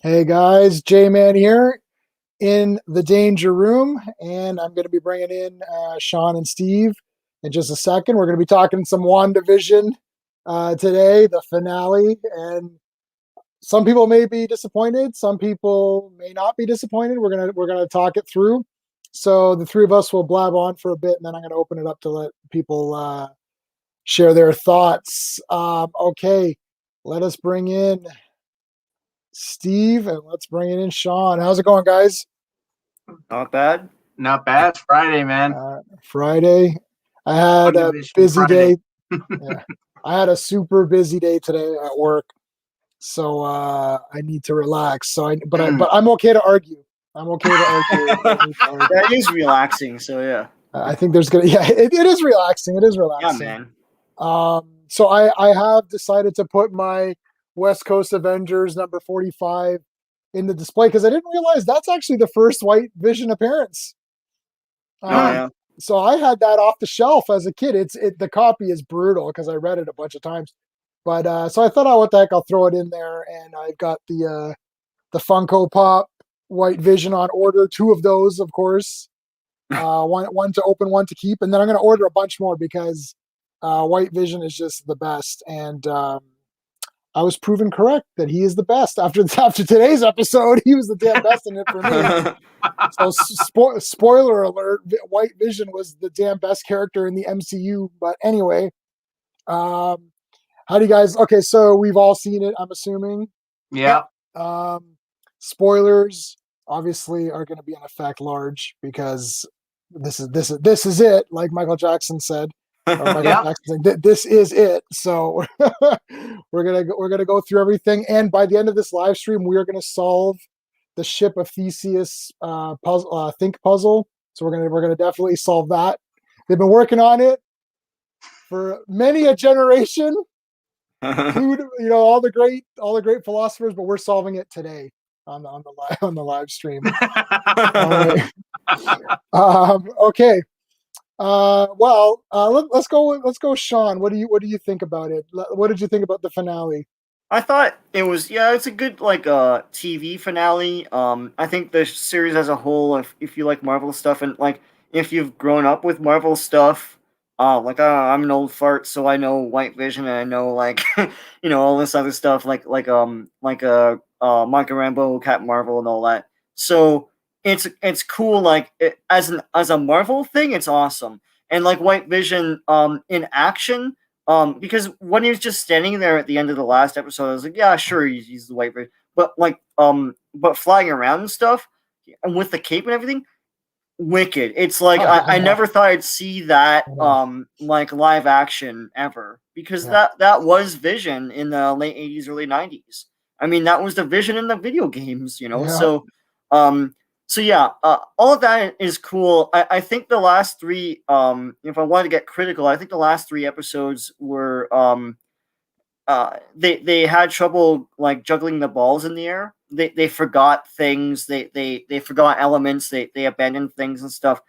Hey guys, J-Man here in the Danger Room, and I'm going to be bringing in Sean and Steve in just a second. We're going to be talking some WandaVision today, the finale, and some people may be disappointed, some people may not be disappointed. We're gonna talk it through. So the three of us will blab on for a bit, and then I'm going to open it up to let people share their thoughts. Okay, let us bring in Steve, and let's bring in Sean. How's it going, guys? Not bad. Not bad. It's Friday, man. Friday. I had a WandaVision busy Friday. day. Yeah. I had a super busy day today at work, so I need to relax. But I'm okay to argue. I'm okay to argue. I need to argue. That is relaxing. So yeah. I think there's gonna it is relaxing. It is Yeah, relaxing. man. So I have decided to put my West Coast Avengers number 45 in the display because I didn't realize that's actually the first White Vision appearance. Yeah. So I had that off the shelf as a kid. The copy is brutal because I read it a bunch of times. But so I thought, oh, what the heck, I'll throw it in there, and I've got the Funko Pop White Vision on order. Two of those, of course. One to open, one to keep, and then I'm going to order a bunch more because White Vision is just the best. And I was proven correct that he is the best. After today's episode, he was the damn best in it for me. So spoiler alert, White Vision was the damn best character in the MCU. But anyway, how do you guys? Okay, so we've all seen it, I'm assuming. Yeah. Spoilers obviously are going to be in effect large because this is it, like Michael Jackson said. Jackson said, this is it. So we're gonna go through everything, and by the end of this live stream, we are gonna solve the Ship of Theseus puzzle, think puzzle. So we're gonna definitely solve that. They've been working on it for many a generation. All the great philosophers, but we're solving it today on the live stream. Okay. Let's go, Sean. What do you think about it? What did you think about the finale? I thought it's a good TV finale. I think the series as a whole, if you like Marvel stuff and like if you've grown up with Marvel stuff, I'm an old fart, so I know White Vision and I know all this other stuff Monica Rambeau, Captain Marvel, and all that. So it's cool. As a Marvel thing, it's awesome. And like White Vision, in action. Because when he was just standing there at the end of the last episode, I was like, yeah, sure, he's the White Vision, but but flying around and stuff, and with the cape and everything, wicked. It's like I never thought I'd see that like live action ever, because that was Vision in the late 80s, early 90s. I mean, that was the Vision in the video games, So yeah, all of that is cool. I think the last three, if I want to get critical, I think the last three episodes were they had trouble like juggling the balls in the air. They forgot things. They forgot elements. They abandoned things and stuff.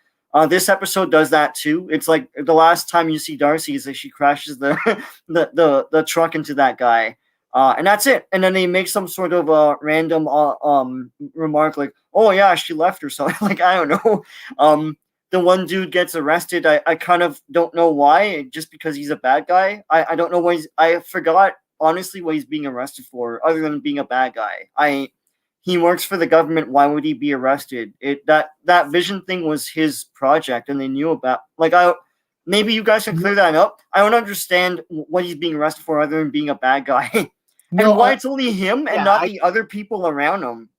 This episode does that too. It's like the last time you see Darcy is that she crashes the the truck into that guy. And that's it. And then they make some sort of random remark like, "Oh yeah, she left or something." Like, I don't know. The one dude gets arrested. I kind of don't know why. Just because he's a bad guy. I don't know why. I forgot honestly what he's being arrested for, other than being a bad guy. He works for the government. Why would he be arrested? That Vision thing was his project, and they knew about. Maybe you guys can clear that up. I don't understand what he's being arrested for, other than being a bad guy. And why it's only him and not the other people around him.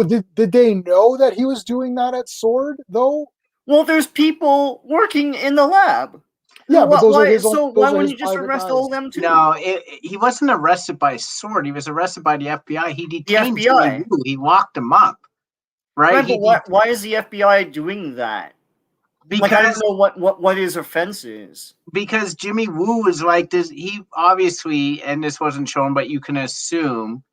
Did they know that he was doing that at Sword though? Well, there's people working in the lab. Yeah, but why wouldn't you just arrest all of them too? No, he wasn't arrested by Sword. He was arrested by the FBI. He detained Jimmy Woo. He locked him up. Right? But why is the FBI doing that? Because I don't know what his offense is. Because Jimmy Woo is like this. He obviously, and this wasn't shown, but you can assume,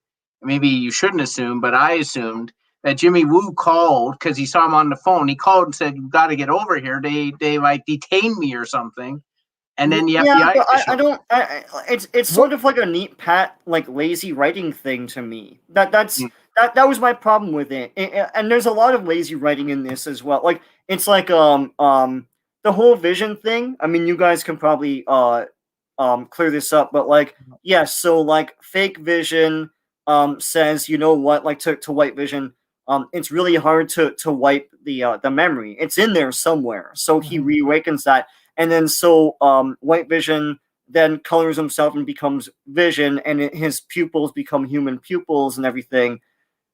maybe you shouldn't assume, but I assumed that Jimmy Woo called because he saw him on the phone. He called and said, "You got to get over here. They like detained me or something." And then the FBI. But I don't. It's sort of like a neat pat, like lazy writing thing to me. That's that was my problem with it. And there's a lot of lazy writing in this as well. Like it's like the whole Vision thing. I mean, you guys can probably clear this up, but like yes, so like fake Vision says, you know what, like to White Vision, it's really hard to wipe the memory. It's in there somewhere. So he reawakens that, and then so White Vision then colors himself and becomes Vision, and his pupils become human pupils and everything.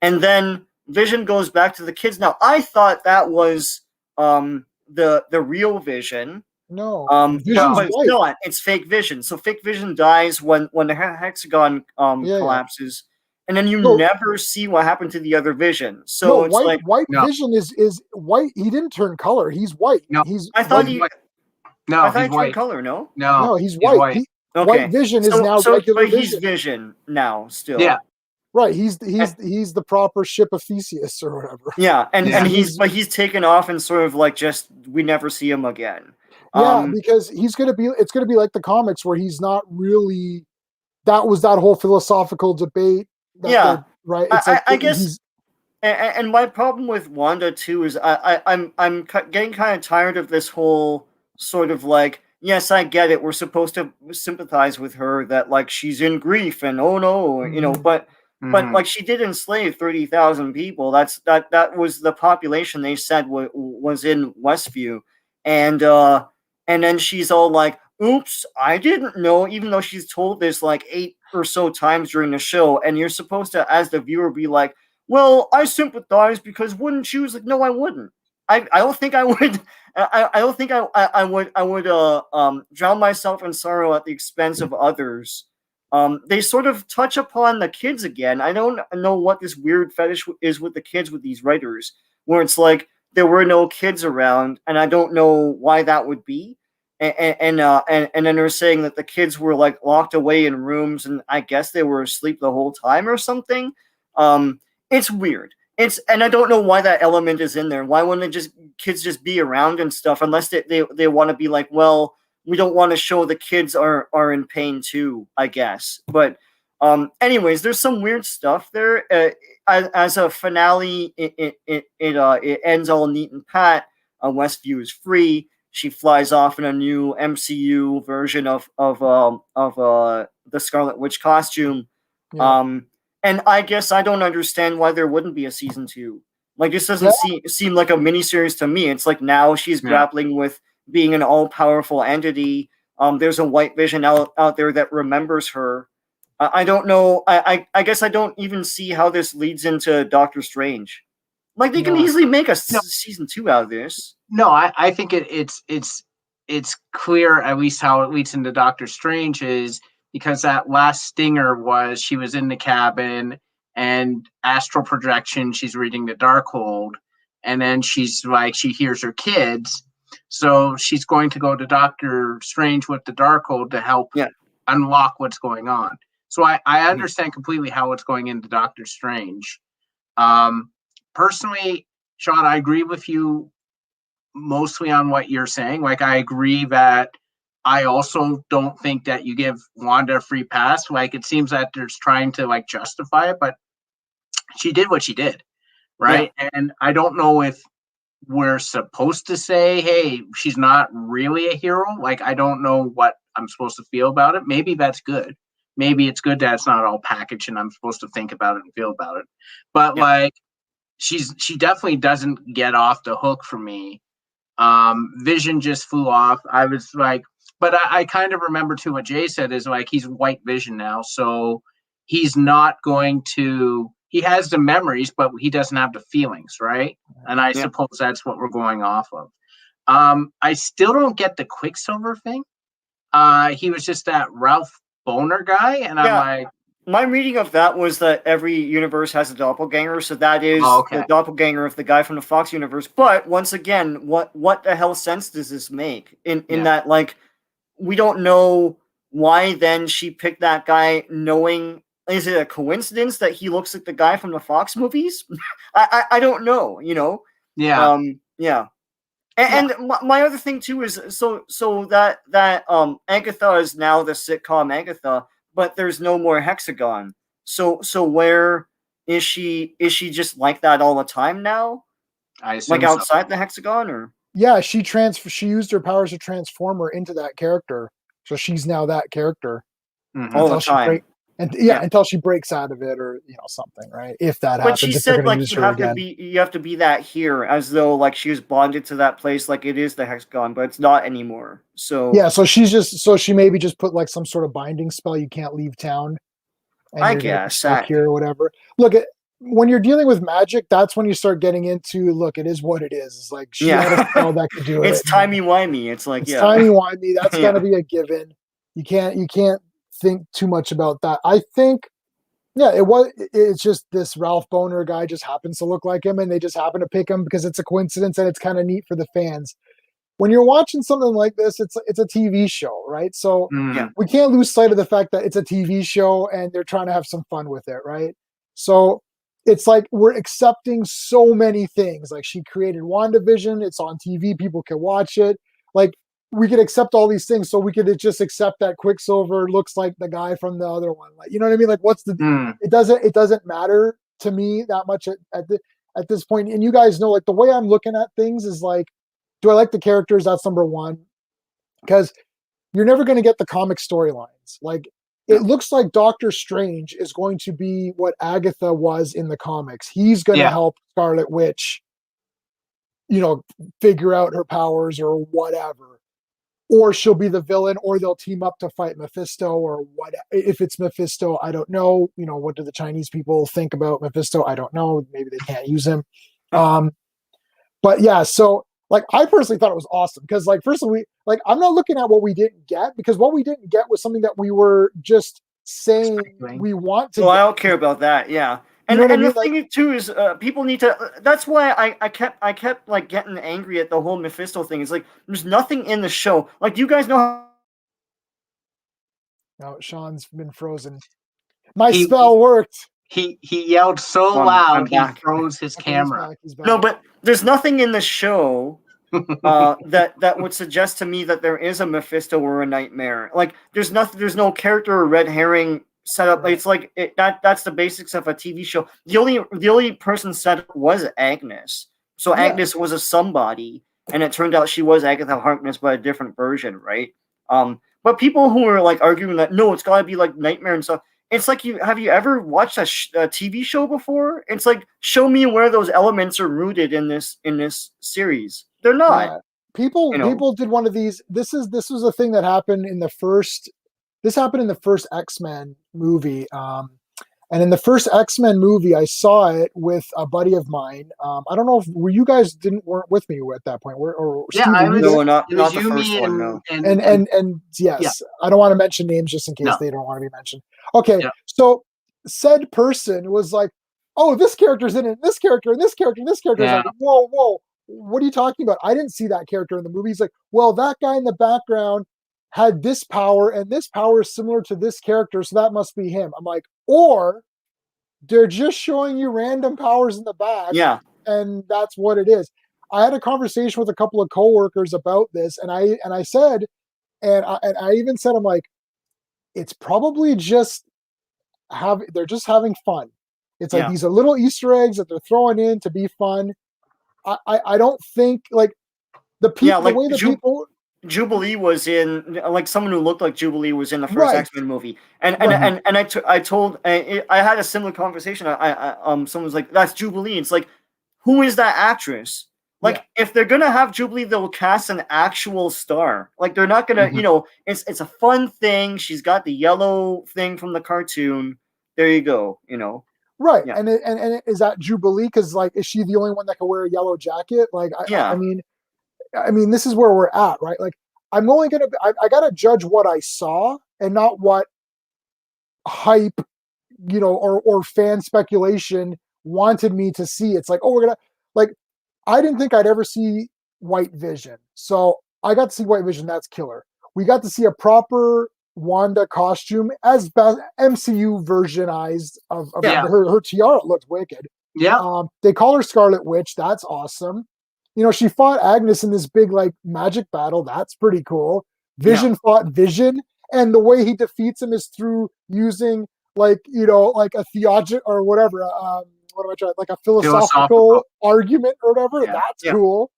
And then Vision goes back to the kids. Now I thought that was the real Vision. No, But Vision's it's white. not. It's fake Vision. So fake Vision dies when the hexagon Yeah. collapses, and then you No. never see what happened to the other Vision. So No, it's like white No. Vision is white. He didn't turn color. He's white. No. He's I thought white. he. No, I thought he's he turned white. color. No. No, he's white. Okay. White Vision is now regular but he's Vision. Vision now still. Yeah. Right, he's the proper ship of Theseus or whatever. Yeah, and Yeah. he's taken off and sort of like just we never see him again. Yeah, because it's gonna be like the comics where he's not really. That was that whole philosophical debate. Yeah, right. It's like I guess. And my problem with Wanda too is I'm getting kind of tired of this whole sort of like, yes, I get it, we're supposed to sympathize with her that like she's in grief and oh no, you know, but like she did enslave 30,000 people. That was the population they said was in Westview, and then she's all like, oops, I didn't know, even though she's told this like 8 or so times during the show, and you're supposed to, as the viewer, be like, well, I sympathize because wouldn't you? It's like, no, I wouldn't. I don't think I would. I don't think I would drown myself in sorrow at the expense of others. They sort of touch upon the kids again. I don't know what this weird fetish is with the kids with these writers, where it's like there were no kids around, and I don't know why that would be. And then they're saying that the kids were like locked away in rooms, and I guess they were asleep the whole time or something. It's weird. And I don't know why that element is in there. Why wouldn't kids just be around and stuff? Unless they want to be like, well, we don't want to show the kids are in pain too, I guess. But anyways, there's some weird stuff there. As a finale, it ends all neat and pat. Westview is free. She flies off in a new MCU version of the Scarlet Witch costume. Yeah. And I guess I don't understand why there wouldn't be a season 2. Like, this doesn't seem like a miniseries to me. It's like now she's grappling with being an all-powerful entity. There's a White Vision out there that remembers her. I don't know. I guess I don't even see how this leads into Doctor Strange. Like, they can easily make a season 2 out of this. No, I think it's clear, at least how it leads into Doctor Strange is because that last stinger was she was in the cabin and astral projection, she's reading the Darkhold, and then she's like, she hears her kids, so she's going to go to Doctor Strange with the Darkhold to help unlock what's going on. So I understand completely how it's going into Doctor Strange. Personally, Sean, I agree with you mostly on what you're saying. Like, I agree that I also don't think that you give Wanda a free pass. Like, it seems that there's trying to like justify it, but she did what she did, right? Yeah. And I don't know if we're supposed to say, hey, she's not really a hero. Like, I don't know what I'm supposed to feel about it. Maybe that's good. Maybe it's good that it's not all packaged and I'm supposed to think about it and feel about it. But like, she definitely doesn't get off the hook for me. Vision just flew off. I was like, but I kind of remember too what Jay said is like, he's White Vision now, so he's not going to, he has the memories, but he doesn't have the feelings, right? And I suppose that's what we're going off of. I still don't get the Quicksilver thing. He was just that Ralph Boner guy, and I'm like, my reading of that was that every universe has a doppelganger, so that is the doppelganger of the guy from the Fox universe. But once again, what the hell sense does this make? In that, like, we don't know why then she picked that guy, knowing, is it a coincidence that he looks like the guy from the Fox movies? I don't know, you know? Yeah. And my other thing too is so that Agatha is now the sitcom Agatha, but there's no more Hexagon. So where is she just like that all the time now? I assume Like outside the hexagon, or Yeah, she used her powers to transform her into that character. So she's now that character all the until she time? until she breaks out of it or something, right? If that But she happens, if they're said going to like use her again. you have to be that here, as though like she was bonded to that place, like it is the hexagon, but it's not anymore. So Yeah, so she maybe just put like some sort of binding spell. You can't leave town, and I you're going to be guess stuck here or whatever. Look, when you're dealing with magic, that's when you start getting into look. It is what it is. It's like she had a spell that could do it. It's timey wimey. It's like It's timey wimey. That's Yeah. going to be a given. You can't think too much about that. I think, yeah, it's just this Ralph Boner guy just happens to look like him, and they just happen to pick him because it's a coincidence, and it's kind of neat for the fans. When you're watching something like this, it's a TV show, right? So Yeah. we can't lose sight of the fact that it's a TV show and they're trying to have some fun with it, right? So it's like we're accepting so many things. Like she created WandaVision, it's on TV, people can watch it. Like we could accept all these things, so we could just accept that Quicksilver looks like the guy from the other one. Like, you know what I mean? Like, what's the? It doesn't matter to me that much at this point. And you guys know, like the way I'm looking at things is like, do I like the characters? That's number one, because you're never going to get the comic storylines. Like it looks like Doctor Strange is going to be what Agatha was in the comics. He's going to help Scarlet Witch, figure out her powers or whatever. Or she'll be the villain, or they'll team up to fight Mephisto, or what. If it's Mephisto, I don't know. What do the Chinese people think about Mephisto? I don't know. Maybe they can't use him. But yeah, so like I personally thought it was awesome because like first of all, I'm not looking at what we didn't get, because what we didn't get was something that we were just saying we want to. Well, I don't care about that. Yeah. And, the thing too is, people need to. That's why I kept like getting angry at the whole Mephisto thing. It's like there's nothing in the show. Like, do you guys know how? No, Sean's been frozen. My spell worked. He yelled so loud he froze his camera. He's back. No, but there's nothing in the show that would suggest to me that there is a Mephisto or a Nightmare. Like, there's no character or red herring set up. Right. It's like that's the basics of a TV show. The only person set up was Agnes. So Agnes was a somebody, and it turned out she was Agatha Harkness, but a different version, right? But people who are like arguing that no, it's got to be like Nightmare and stuff. It's like have you ever watched a TV show before? It's like, show me where those elements are rooted in this series. They're not. Yeah. People did one of these. This was a thing that happened in the first. This happened in the first X-Men movie. And in the first X-Men movie, I saw it with a buddy of mine. I don't know if you guys weren't with me at that point. I was. No, not the the first one. No. And yes, I don't want to mention names just in case they don't want to be mentioned. Okay, so said person was like, "Oh, this character's in it. This character and this character and this character." Like, whoa, what are you talking about? I didn't see that character in the movie. He's like, "Well, that guy in the background had this power, and this power is similar to this character, so that must be him." I'm like, or they're just showing you random powers in the back, and that's what it is. I had a conversation with a couple of coworkers about this, and I said, and I even said, I'm like, it's probably just they're just having fun. It's like these are little Easter eggs that they're throwing in to be fun. I don't think like the people the way the people. Jubilee was in, like, someone who looked like Jubilee was in the first X-Men movie, and I told I had a similar conversation. Someone was like, "That's Jubilee." It's like, who is that actress? Like, if they're gonna have Jubilee, they'll cast an actual star. Like, they're not gonna, it's a fun thing. She's got the yellow thing from the cartoon. There you go. Right, and is that Jubilee? Because like, is she the only one that can wear a yellow jacket? Like, I mean, this is where we're at, right? Like, I'm only gonna, I gotta judge what I saw and not what hype, or fan speculation wanted me to see. It's like, oh, we're gonna, like, I didn't think I'd ever see White Vision, so I got to see White Vision. That's killer. We got to see a proper Wanda costume as best MCU versionized of her tiara looked wicked. Yeah, they call her Scarlet Witch. That's awesome. She fought Agnes in this big like magic battle. That's pretty cool. Vision fought Vision, and the way he defeats him is through using like like a theological or whatever. What am I trying? Like a philosophical argument or whatever. Yeah. That's Yeah. cool,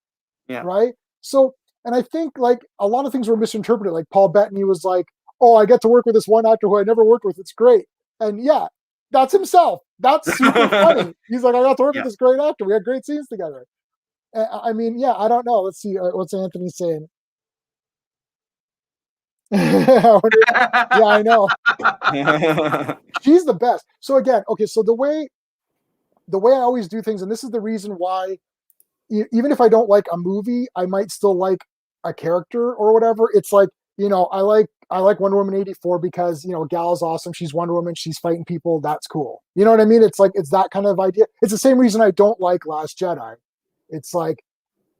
Yeah. right? So, and I think like a lot of things were misinterpreted. Like Paul Bettany was like, "Oh, I get to work with this one actor who I never worked with. It's great." And yeah, that's himself. That's super funny. He's like, "I got to work with this great actor. We had great scenes together." I mean, yeah, I don't know. Let's see. What's Anthony saying? Yeah, I know. She's the best. So again, okay, so the way I always do things, and this is the reason why, even if I don't like a movie, I might still like a character or whatever. It's like, I like Wonder Woman 84 because, Gal's awesome. She's Wonder Woman. She's fighting people. That's cool. You know what I mean? It's like, it's that kind of idea. It's the same reason I don't like Last Jedi. It's like,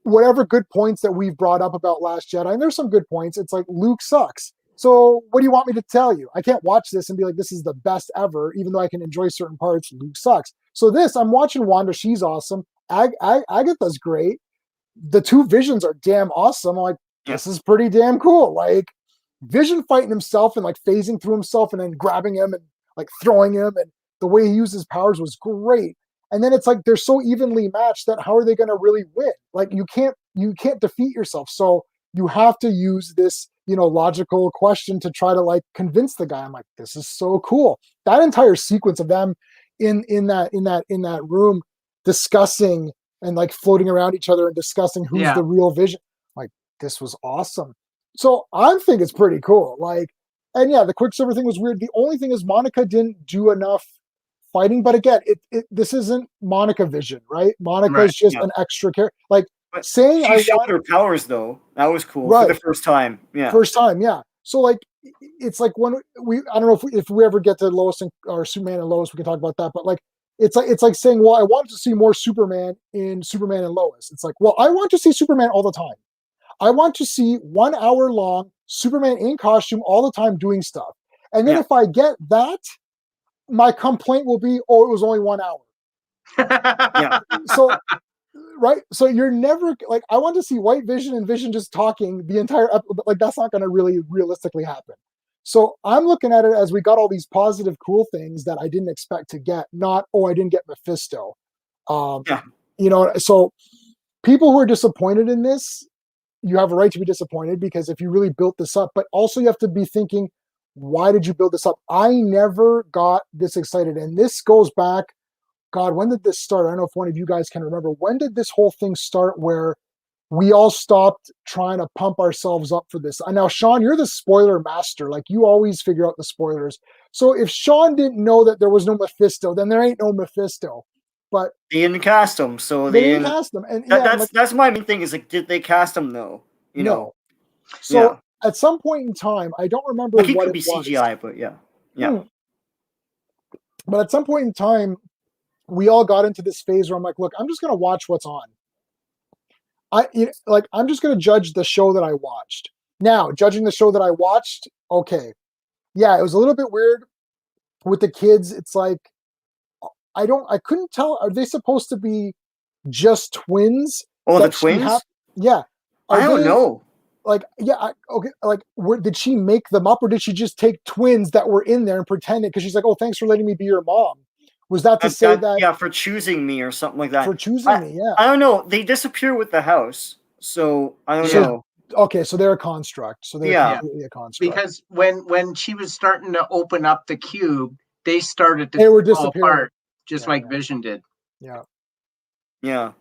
whatever good points that we've brought up about Last Jedi, and there's some good points, it's like Luke sucks. So what do you want me to tell you? I can't watch this and be like, this is the best ever, even though I can enjoy certain parts. Luke sucks. So this, I'm watching Wanda. She's awesome. Agatha's great. The two Visions are damn awesome. I'm like, this is pretty damn cool. Like Vision fighting himself and like phasing through himself and then grabbing him and like throwing him, and the way he uses powers was great. And then it's like they're so evenly matched that how are they going to really win? Like you can't defeat yourself. So you have to use this, logical question to try to like convince the guy. I'm like, this is so cool. That entire sequence of them in that room discussing and like floating around each other and discussing who's the real Vision. Like this was awesome. So I think it's pretty cool. Like, and yeah, the Quicksilver thing was weird. The only thing is Monica didn't do enough fighting, but again, this isn't WandaVision, right? Monica's just an extra character. Like but saying she showed her powers though. That was cool for the first time. Yeah, first time. Yeah. So like, it's like when I don't know if we ever get to Lois or Superman and Lois, we can talk about that. But like, it's like saying, well, I wanted to see more Superman in Superman and Lois. It's like, well, I want to see Superman all the time. I want to see 1 hour long Superman in costume all the time doing stuff. And then if I get that, my complaint will be, oh, it was only 1 hour. Yeah. So, right. So you're never like, I want to see White Vision and Vision just talking the entire episode, but like, that's not going to really realistically happen. So I'm looking at it as we got all these positive, cool things that I didn't expect to get, not, oh, I didn't get Mephisto. So people who are disappointed in this, you have a right to be disappointed because if you really built this up, but also you have to be thinking, why did you build this up? I never got this excited. And this goes back, God, when did this start? I don't know if one of you guys can remember. When did this whole thing start where we all stopped trying to pump ourselves up for this? And now, Sean, you're the spoiler master. Like you always figure out the spoilers. So if Sean didn't know that there was no Mephisto, then there ain't no Mephisto. But they didn't cast him, so they didn't cast him. And that's my main thing is like, did they cast him though? You know. So at some point in time, I don't remember like what it could be CGI, but yeah. But at some point in time, we all got into this phase where I'm like, look, I'm just going to watch what's on. I'm just going to judge the show that I watched. Now, judging the show that I watched, okay. Yeah, it was a little bit weird with the kids. It's like, I couldn't tell. Are they supposed to be just twins? Oh, the twins? Yeah. I don't know. Like, yeah, okay. Like, did she make them up or did she just take twins that were in there and pretend it? Because she's like, oh, thanks for letting me be your mom. Was that to say that? Yeah, for choosing me or something like that. For choosing me, yeah. I don't know. They disappear with the house. So, I don't know. Okay, so they're a construct. So they're completely a construct. Because when she was starting to open up the cube, they started to fall apart, just like Vision did. Yeah. Yeah.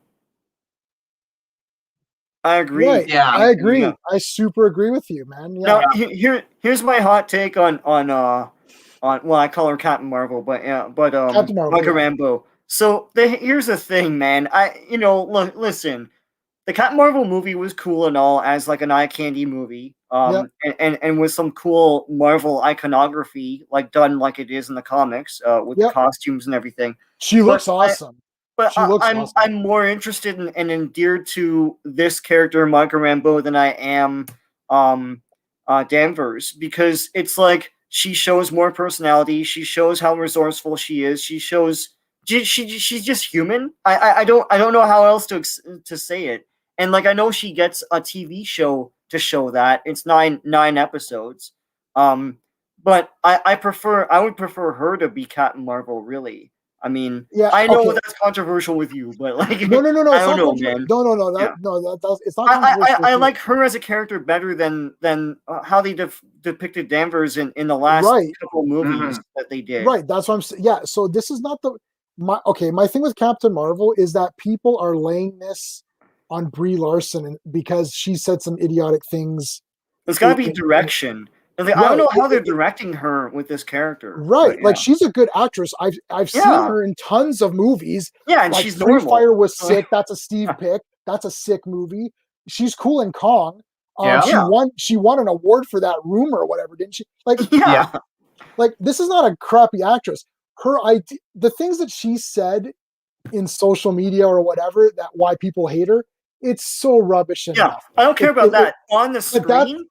I agree. Right. Yeah, I agree. Yeah. I super agree with you, man. Yeah. Now, here's my hot take on well, I call her Captain Marvel, but Captain Marvel, Monica Rambeau. So here's the thing, man. Listen, the Captain Marvel movie was cool and all as like an eye candy movie, and with some cool Marvel iconography, like done like it is in the comics, with the costumes and everything. She looks awesome. I'm more interested in and endeared to this character, Monica Rambeau, than I am Danvers, because it's like she shows more personality. She shows how resourceful she is. She shows she's just human. I don't know how else to say it. And like I know she gets a TV show to show that it's nine episodes, But I would prefer her to be Captain Marvel. Really, I mean, Yeah, I know okay. that's controversial with you, but like, No, I it's don't not know, man. it's not controversial. I like her as a character better than how they depicted Danvers in the last Right. couple movies Mhm. that they did. Right, that's what I'm saying. Yeah, so this is not my thing with Captain Marvel is that people are laying this on Brie Larson because she said some idiotic things. There's got to be direction. I don't Right, know how they're directing her with this character, right. but Like yeah, she's a good actress. I've seen yeah, her in tons of movies. yeah, and Like she's Free normal. Fire was sick. That's a Steve pick. That's a sick movie. She's cool in Kong. Yeah. Yeah. She won an award for that room or whatever, didn't she? Like Yeah, like this is not a crappy actress. Her idea, the things that she said in social media or whatever, that why people hate her, it's so rubbish and yeah. nothing. I don't care about that. On the But that screen,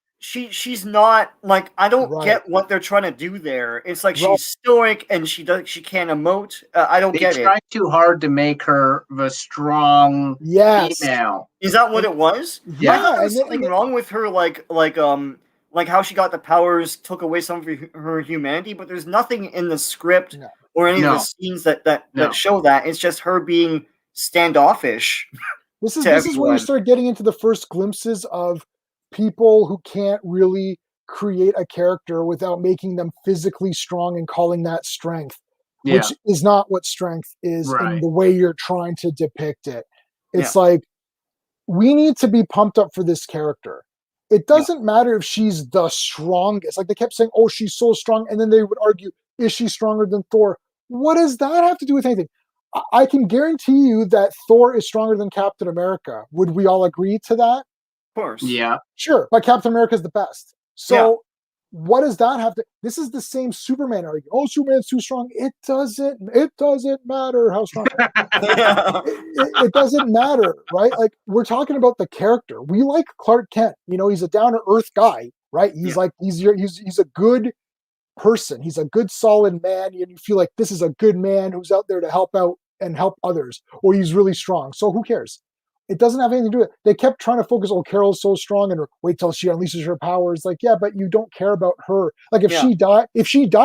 she's not like, I don't right, get what they're trying to do there. It's like right. she's stoic and she can't emote. I don't They get it. tried too hard to make her the strong Yes, female. Is that what And- it was? yeah, I thought there was and something wrong with her, like how she got the powers took away some of her humanity, but there's nothing in the script no. or any of No. the scenes that No. show that. It's just her being standoffish. This to is where you everyone. start getting into the first glimpses of people who can't really create a character without making them physically strong and calling that strength, Yeah. which is not what strength is in Right. the way you're trying to depict it. It's Yeah. like we need to be pumped up for this character. It doesn't matter if she's the strongest. Like they kept saying, "Oh, she's so strong," and then they would argue, "Is she stronger than Thor?" What does that have to do with anything? I can guarantee you that Thor is stronger than Captain America. Would we all agree to that? Of course. Yeah. Sure, but Captain America is the best. So what does that have to? This is the same Superman argument. Oh, Superman's too strong. It doesn't matter how strong. Yeah. It doesn't matter, right? Like we're talking about the character. We like Clark Kent. You know, he's a down to earth guy, right? He's like he's a good person. He's a good, solid man, and you feel like this is a good man who's out there to help out and help others, or he's really strong. So who cares? It doesn't have anything to do with it. They kept trying to focus, oh, Carol's so strong, and wait till she unleashes her powers. Like, yeah, but you don't care about her. Like if she died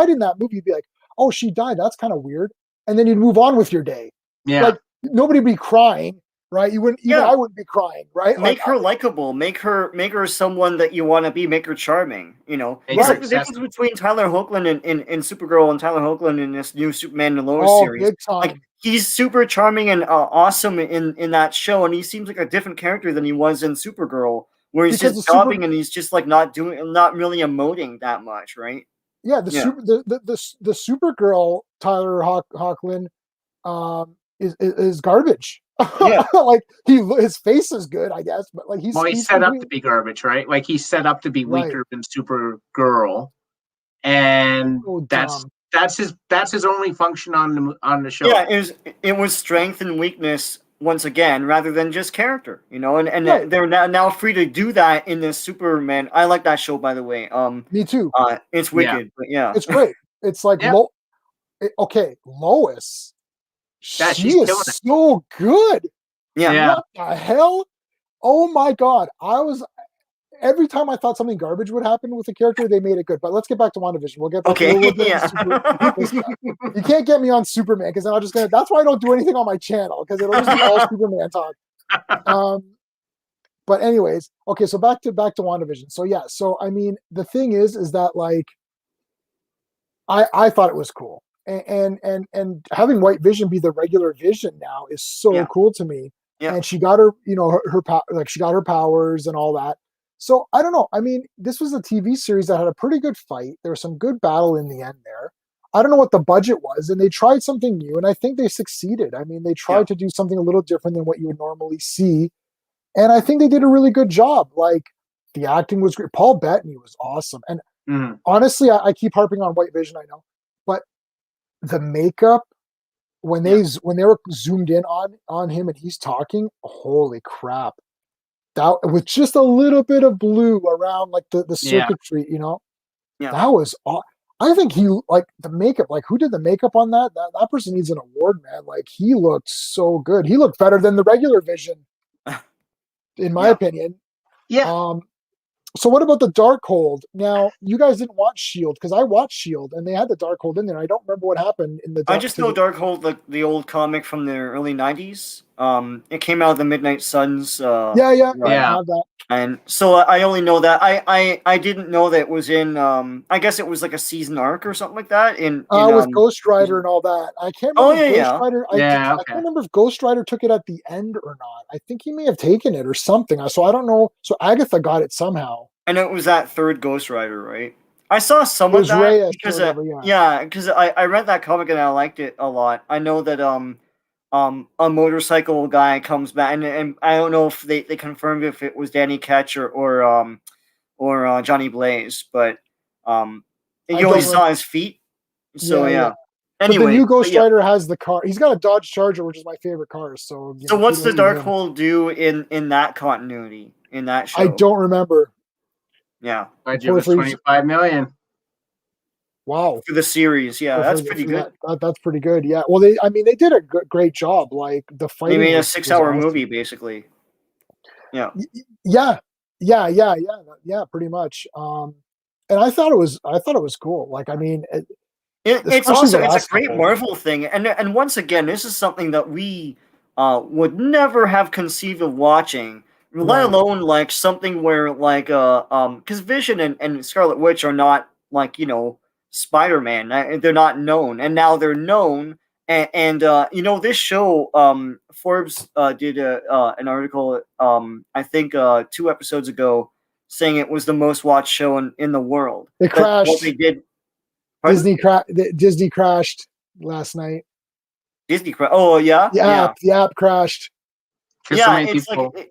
in that movie, you'd be like, oh, she died. That's kind of weird. And then you'd move on with your day. Yeah. Like nobody would be crying, right? You wouldn't. Even I wouldn't be crying, right? Make her likable. Make her someone that you want to be. Make her charming. You know, it's like the difference between Tyler Hoechlin in Supergirl and Tyler Hoechlin in this new Superman and Lois series. Big time. Like he's super charming and awesome in that show, and he seems like a different character than he was in Supergirl, where he's just jobbing and he's just like not really emoting that much, right? Yeah, the Supergirl Tyler Hoechlin is garbage. Yeah. Like his face is good, I guess, but like he's set up to be garbage, right? Like he's set up to be weaker than Supergirl, and that's his only function on the show. Yeah, it was strength and weakness once again, rather than just character, you know. And they're now free to do that in this Superman. I like that show, by the way. Me too. It's wicked, but it's great. It's like Lois. She is so good. Yeah. What the hell? Oh my god! Every time I thought something garbage would happen with a character, they made it good. But let's get back to WandaVision. We'll get back you can't get me on Superman because I'm just gonna. That's why I don't do anything on my channel because it'll just be all Superman talk. But anyways, okay. So back to WandaVision. So yeah. So I mean, the thing is that like, I thought it was cool. And having White Vision be the regular Vision now is so cool to me. Yeah. And she got her, she got her powers and all that. So I don't know. I mean, this was a TV series that had a pretty good fight. There was some good battle in the end there. I don't know what the budget was, and they tried something new, and I think they succeeded. I mean, they tried to do something a little different than what you would normally see, and I think they did a really good job. Like the acting was great. Paul Bettany was awesome, and honestly, I keep harping on White Vision. I know, but the makeup when they were zoomed in on him and he's talking, holy crap! That with just a little bit of blue around like the circuitry, you know, that was. I think he like the makeup. Like who did the makeup on that? That person needs an award, man. Like he looked so good. He looked better than the regular Vision, in my opinion. Yeah. So what about the Darkhold? Now, you guys didn't watch Shield because I watched Shield and they had the Darkhold in there. I don't remember what happened in the. I just know Darkhold, like the old comic from the early '90s. It came out of the Midnight Suns. Yeah, run. I have that. And so I only know that. I didn't know that it was in. I guess it was like a season arc or something like that. With Ghost Rider and all that. I can't remember. Oh if yeah, Ghost Rider. I can't remember if Ghost Rider took it at the end or not. I think he may have taken it or something. So I don't know. So Agatha got it somehow. And it was that third Ghost Rider, right? I saw some It of was that Reyes because or whatever, because I read that comic and I liked it a lot. I know that a motorcycle guy comes back and I don't know if they confirmed if it was Danny Ketch or Johnny Blaze, but you only saw his feet. So yeah. Anyway, but the new Ghost Rider has the car. He's got a Dodge Charger, which is my favorite car. So what's the Darkhold do in that continuity in that show? I don't remember. Yeah, budget was $25 million. Wow, for the series, yeah, that's pretty good. That's pretty good. Yeah, well, they did a great job. Like the fighting. They made a 6-hour movie, basically. Yeah. Yeah, pretty much. And I thought it was cool. Like, I mean, it's also a great Marvel thing, and once again, this is something that we would never have conceived of watching, let alone like something where like because Vision and Scarlet Witch are not like Spider-Man. They're not known, and now they're known. And this show, Forbes did an article, I think 2 episodes ago, saying it was the most watched show in the world. It crashed. What they did. Disney crashed last night. Disney crashed. Oh yeah. The app crashed. Yeah, it's like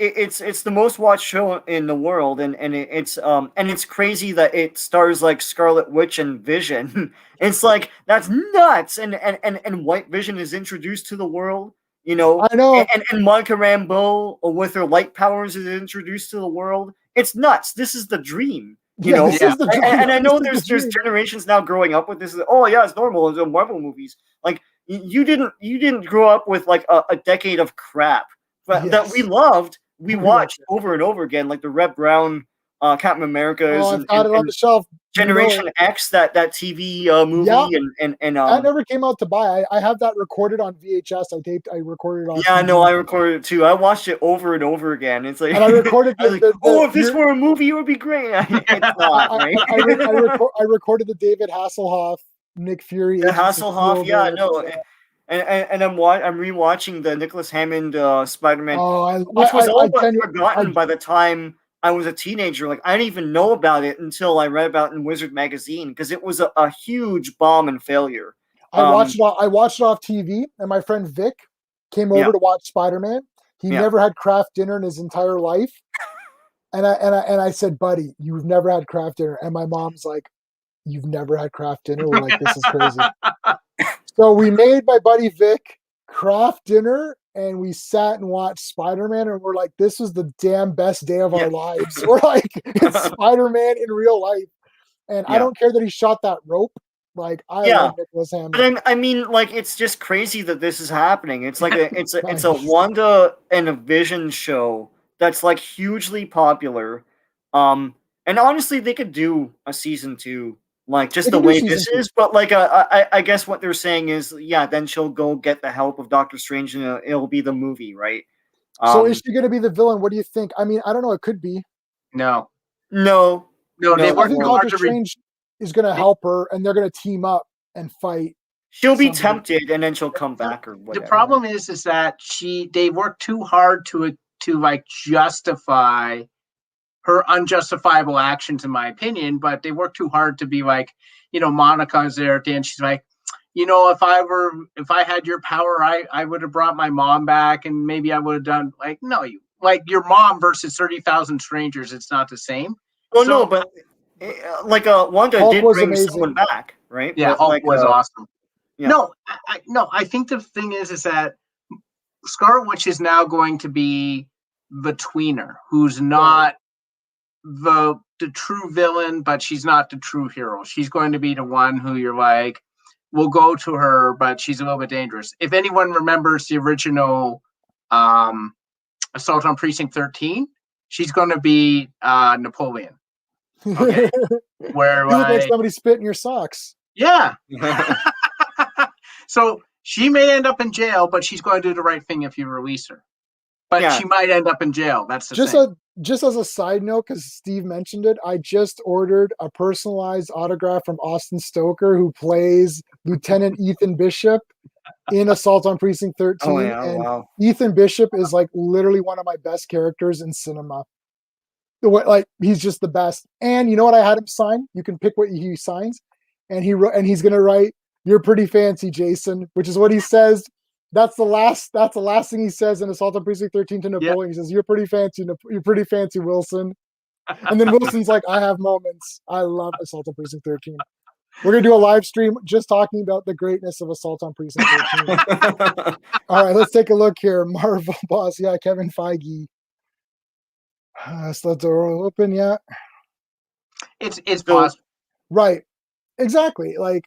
it's the most watched show in the world, and it's crazy that it stars like Scarlet Witch and Vision. It's like that's nuts, and White Vision is introduced to the world. I know, and Monica Rambeau with her light powers is introduced to the world. It's nuts. This is the dream. This is the dream. And I know there's generations now growing up with this. Oh yeah, it's normal. It's Marvel movies. Like you didn't grow up with like a decade of crap, but that we loved. We watched over and over again, like the Red Brown Captain America's. I've got it on the shelf. Generation X, that TV movie, and that never came out to buy. I have that recorded on VHS. I recorded it on. Yeah, no, I recorded it too. I watched it over and over again. It's like, and I recorded. If this were a movie, it would be great. It's not, right? I recorded the David Hasselhoff, Nick Fury. The Hasselhoff, yeah, no. And I'm rewatching the Nicholas Hammond Spider-Man, which was all but forgotten by the time I was a teenager. Like I didn't even know about it until I read about it in Wizard magazine because it was a huge bomb and failure. I watched it off TV, and my friend Vic came over to watch Spider-Man. He never had Kraft dinner in his entire life, and I said, "Buddy, you've never had Kraft dinner," and my mom's like, "You've never had Kraft dinner?" We're like, "This is crazy." So we made my buddy Vic Kraft dinner, and we sat and watched Spider-Man, and we're like, this was the damn best day of our lives. We're like, it's Spider-Man in real life. And I don't care that he shot that rope. Like, I love Nicholas Hammond. But I mean, like, it's just crazy that this is happening. It's like it's a Wanda and a Vision show that's like hugely popular. And honestly, they could do a season 2. Like just the way this is, but like I guess what they're saying is, then she'll go get the help of Doctor Strange, and it'll be the movie, right? So is she going to be the villain? What do you think? I mean, I don't know. It could be. No. I think Doctor Strange is going to help her, and they're going to team up and fight. She'll be tempted, and then she'll come back or whatever. The problem is that they worked too hard to like justify her unjustifiable actions, in my opinion, but they work too hard to be like, Monica's there at the end. She's like, if I had your power, I would have brought my mom back, and maybe I would have done like your mom versus 30,000 strangers. It's not the same. Well, no, but like Wanda Hulk did bring someone back, right? Yeah, Hulk was awesome. Yeah. No, I think the thing is that Scarlet Witch is now going to be the tweener, who's not the true villain, but she's not the true hero. She's going to be the one who you're like, we'll go to her, but she's a little bit dangerous. If anyone remembers the original Assault on Precinct 13, she's going to be Napoleon. Okay, where You look like like somebody spit in your socks. yeah. So she may end up in jail, but she's going to do the right thing if you release her. But Yeah. she might end up in jail. That's the Just thing. just as a side note, because Steve mentioned it, I just ordered a personalized autograph from Austin Stoker, who plays Lieutenant Ethan Bishop in Assault on Precinct 13. Oh yeah, And wow. Ethan Bishop is like literally one of my best characters in cinema. Like he's just the best. And you know what I had him sign? You can pick what he signs, and he's gonna write, "You're pretty fancy, Jason," which is what he says. That's the last thing he says in Assault on Precinct 13 to Napoleon. He says, "You're pretty fancy, Wilson." And then Wilson's like, "I have moments." I love Assault on Precinct 13. We're gonna do a live stream just talking about the greatness of Assault on Precinct 13. All right, let's take a look here. Marvel boss, yeah, Kevin Feige. So the door open, yeah. It's possible. Right. Exactly. Like,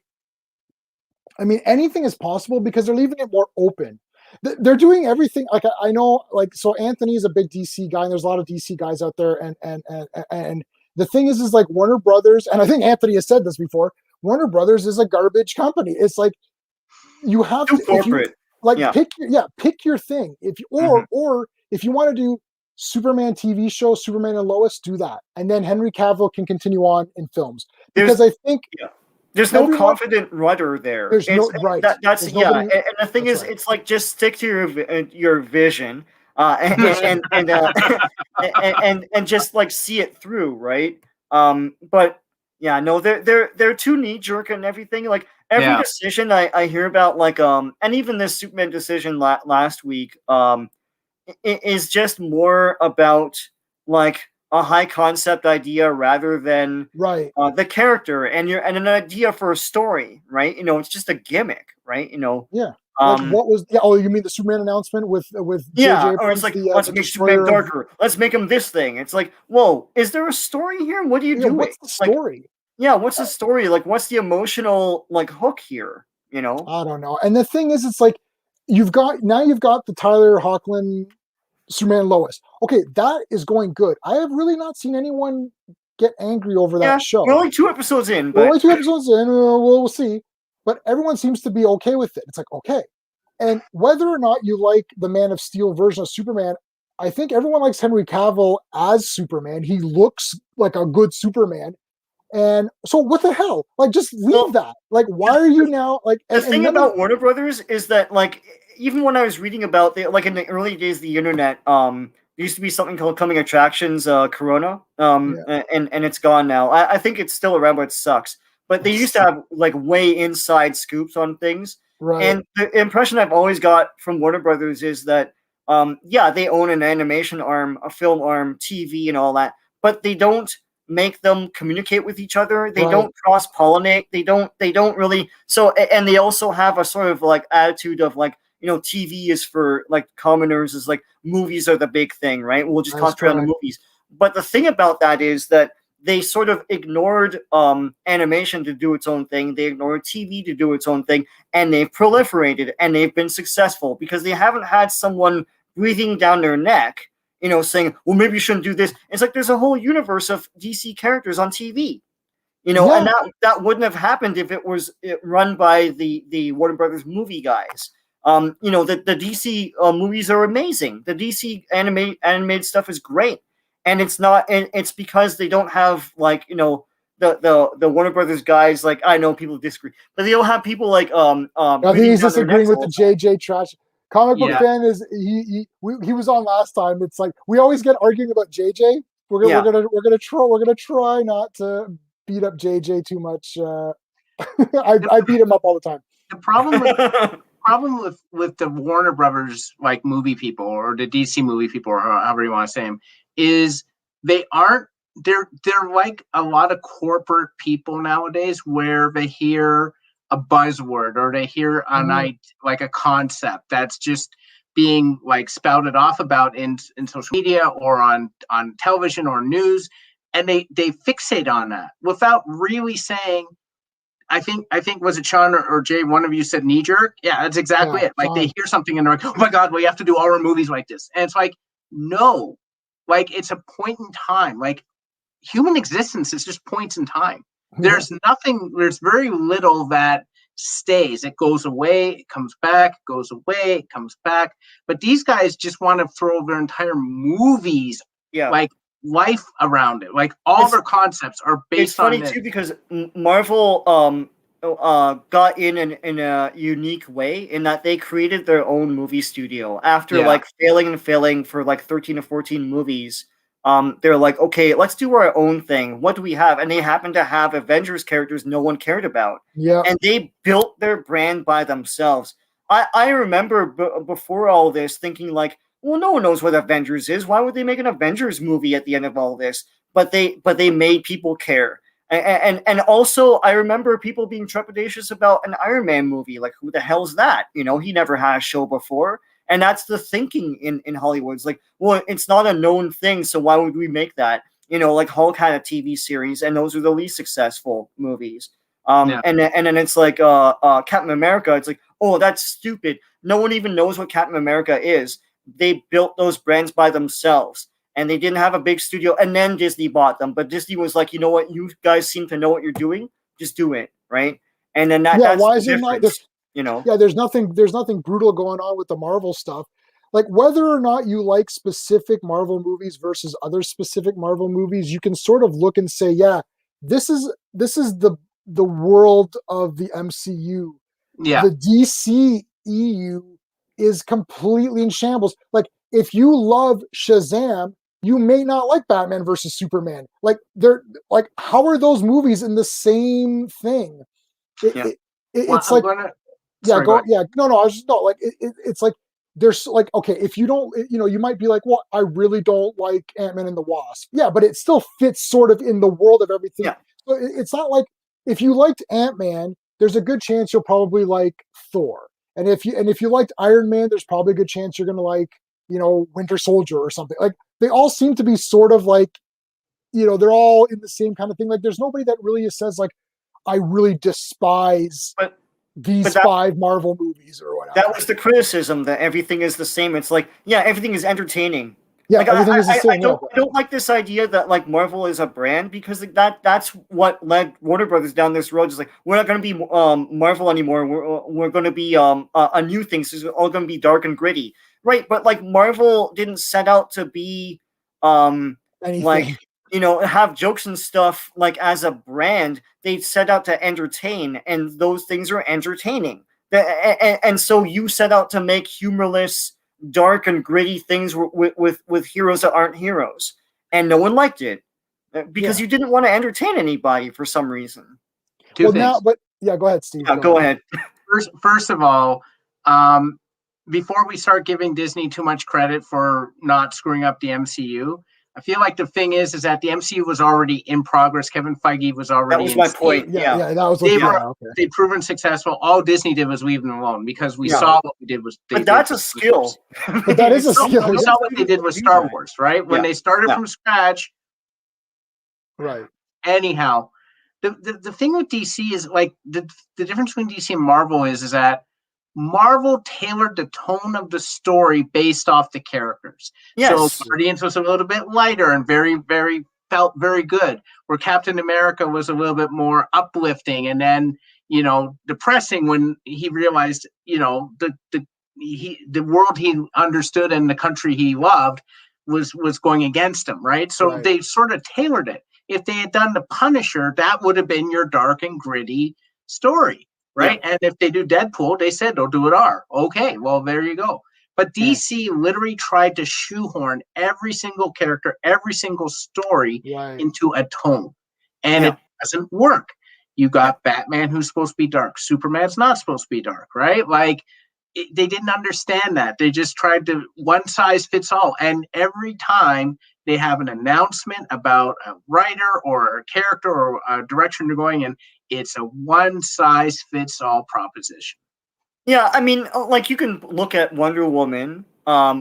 I mean, anything is possible because they're leaving it more open. They're doing everything. Like I know, like, so Anthony is a big DC guy, and there's a lot of DC guys out there. And the thing is like Warner Brothers, and I think Anthony has said this before. Warner Brothers is a garbage company. It's like you have Too to, corporate. if you, like, Yeah. pick your thing. If you, Mhm. or if you want to do Superman TV show, Superman and Lois, do that, and then Henry Cavill can continue on in films, because I think There's no everyone- confident rudder there. there's no right. That's There's yeah. nobody- And the thing that's is, right. it's like just stick to your vision, and just like see it through, right? But yeah, no, they're too knee jerk and everything. Like every Yeah. decision I hear about, like and even this Superman decision last week, is just more about like a high concept idea rather than Right. the character and an idea for a story, right? You know, it's just a gimmick, right? You know, Yeah. Like what was? Yeah. Oh, you mean the Superman announcement with yeah, JJ? or it's like, the let's make destroyer Superman of- darker. Let's make him this thing. It's like, whoa, is there a story here? What are you Yeah, doing? what's the Like, story? yeah, what's the story? Like, what's the emotional like hook here? You know? I don't know. And the thing is, it's like you've got the Tyler Hoechlin Superman Lois. Okay, that is going good. I have really not seen anyone get angry over that Yeah, show. we're only 2 episodes in, We're but only 2 episodes in. We'll see. But everyone seems to be okay with it. It's like, okay. And whether or not you like the Man of Steel version of Superman, I think everyone likes Henry Cavill as Superman. He looks like a good Superman. And so what the hell? Like, just leave that. Like, why are you now like? the thing about Warner Brothers is that, like, even when I was reading about like in the early days of the internet, there used to be something called Coming Attractions, Corona, and it's gone now. I think it's still around, but it sucks. But they used to have like way inside scoops on things. Right. And the impression I've always got from Warner Brothers is that, yeah, they own an animation arm, a film arm, TV, and all that, but they don't make them communicate with each other. They don't cross pollinate. They don't really. So, and they also have a sort of like attitude of like, you know, TV is for like commoners, is like movies are the big thing, right? We'll just concentrate on the movies. But the thing about that is that they sort of ignored animation to do its own thing. They ignored TV to do its own thing, and they've proliferated and they've been successful because they haven't had someone breathing down their neck, you know, saying, well, maybe you shouldn't do this. It's like there's a whole universe of DC characters on TV, you know, and that wouldn't have happened if it was run by the Warner Brothers movie guys. You know, the DC movies are amazing. The DC animated stuff is great. And it's not, and it's because they don't have like, you know, the Warner Brothers guys. Like, I know people disagree, but they don't have people like I think he's disagreeing with the JJ trash. Comic book fan is he was on last time. It's like we always get arguing about JJ. We're gonna try not to beat up JJ too much. I beat him up all the time. The problem with the Warner Brothers like movie people or the DC movie people or however you want to say them is they're like a lot of corporate people nowadays where they hear a buzzword or they hear like a concept that's just being like spouted off about in social media or on television or news, and they fixate on that without really saying. I think was it Sean or Jay? One of you said knee jerk. Yeah, that's exactly it. Like they hear something and they're like, "Oh my God, we have to do our movies like this." And it's like, no, like it's a point in time. Like human existence is just points in time. There's nothing, there's very little that stays. It goes away, it comes back, it goes away, it comes back. But these guys just want to throw their entire movies, like life around it. Like all their concepts are based on this. It's funny too because Marvel got in a unique way in that they created their own movie studio after like failing for like 13 or 14 movies. They're like, okay, let's do our own thing. What do we have? And they happen to have Avengers characters no one cared about. Yeah. And they built their brand by themselves. I remember before all this thinking like, well, no one knows what Avengers is. Why would they make an Avengers movie at the end of all this? But they made people care. And also, I remember people being trepidatious about an Iron Man movie. Like, who the hell's that? You know, he never had a show before. And that's the thinking in Hollywood. It's like, well, it's not a known thing, so why would we make that? You know, like Hulk had a TV series, and those are the least successful movies. And then it's like Captain America. It's like, oh, that's stupid. No one even knows what Captain America is. They built those brands by themselves, and they didn't have a big studio. And then Disney bought them, but Disney was like, you know what? You guys seem to know what you're doing. Just do it, right? And then that's why the is it not? difference. You know, there's nothing brutal going on with the Marvel stuff. Like whether or not you like specific Marvel movies versus other specific Marvel movies, you can sort of look and say, yeah, this is the world of the MCU. Yeah. The DC EU is completely in shambles. Like if you love Shazam, you may not like Batman versus Superman. Like they're like, how are those movies in the same thing? It's like. Sorry, No, I was just it's like there's like, okay, if you don't, you know, you might be like, well, I really don't like Ant-Man and the Wasp. Yeah, but it still fits sort of in the world of everything. Yeah. So it's not like if you liked Ant-Man, there's a good chance you'll probably like Thor. And if you liked Iron Man, there's probably a good chance you're gonna like, you know, Winter Soldier or something. Like they all seem to be sort of like, you know, they're all in the same kind of thing. Like there's nobody that really says like, I really despise these 5 Marvel movies or whatever. That was the criticism, that everything is the same. It's like, yeah, everything is entertaining. Yeah, like, everything is the same. I don't like this idea that like Marvel is a brand, because that's what led Warner Brothers down this road. It's like, we're not going to be Marvel anymore. We're going to be a new thing. So it's all going to be dark and gritty, right? But like Marvel didn't set out to be like, you know, have jokes and stuff like as a brand. They set out to entertain, and those things are entertaining. And so you set out to make humorless, dark and gritty things with heroes that aren't heroes, and no one liked it because you didn't want to entertain anybody for some reason. Two things. Go ahead, Steve. Go ahead. First of all, before we start giving Disney too much credit for not screwing up the MCU, I feel like the thing is that the MCU was already in progress. Kevin Feige was already. That was my point. Yeah, that was. They've proven successful. All Disney did was leave them alone, because we saw what we did was. But that's a skill. But that is a skill. We saw what they did with Star Wars, right? When they started from scratch. Right. Anyhow, the thing with DC is like the difference between DC and Marvel is that Marvel tailored the tone of the story based off the characters. Yes. So Guardians was a little bit lighter and felt very good, where Captain America was a little bit more uplifting and then, you know, depressing when he realized, you know, the world he understood and the country he loved was going against him, right? So they sort of tailored it. If they had done The Punisher, that would have been your dark and gritty story. Right. Yeah. And if they do Deadpool, they said they'll do it R. Okay, well, there you go. But DC literally tried to shoehorn every single character, every single story into a tone. And it doesn't work. You got Batman, who's supposed to be dark. Superman's not supposed to be dark, right? Like, they didn't understand that. They just tried to one size fits all. And every time they have an announcement about a writer or a character or a direction they're going in, it's a one-size-fits-all proposition. Yeah, I mean, like, you can look at Wonder Woman,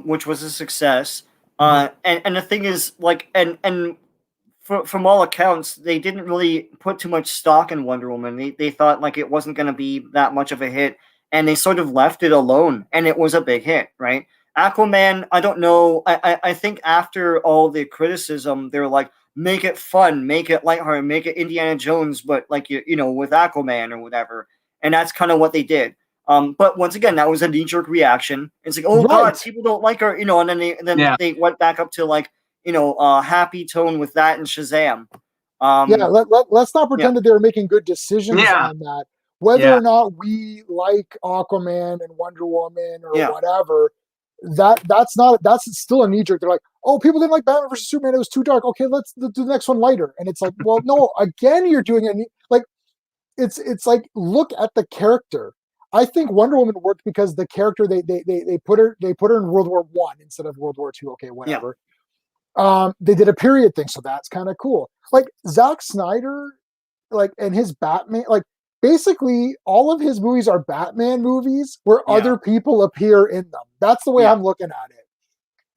which was a success, and the thing is, like, and from all accounts, they didn't really put too much stock in Wonder Woman. They thought, like, it wasn't going to be that much of a hit, and they sort of left it alone, and it was a big hit, right? Aquaman, I don't know. I think after all the criticism, they're like, make it fun, make it lighthearted, make it Indiana Jones, but like you know, with Aquaman or whatever. And that's kind of what they did. But once again, that was a knee-jerk reaction. It's like, oh Right. god, people don't like her, you know, and then Yeah. they went back up to like, you know, happy tone with that and Shazam. Yeah, let's not pretend that they were making good decisions Yeah. on that. Whether Yeah. or not we like Aquaman and Wonder Woman or Yeah. whatever, that's still a knee jerk. They're like, oh, people didn't like Batman versus Superman. It was too dark. Okay, let's do the next one lighter. And it's like, well, no, again, you're doing it like it's like, look at the character. I think Wonder Woman worked because the character they put her in World War I instead of World War II. Okay, whatever. They did a period thing, so that's kind of cool. Like Zack Snyder, like, and his Batman, like basically all of his movies are Batman movies where other people appear in them. That's the way I'm looking at it.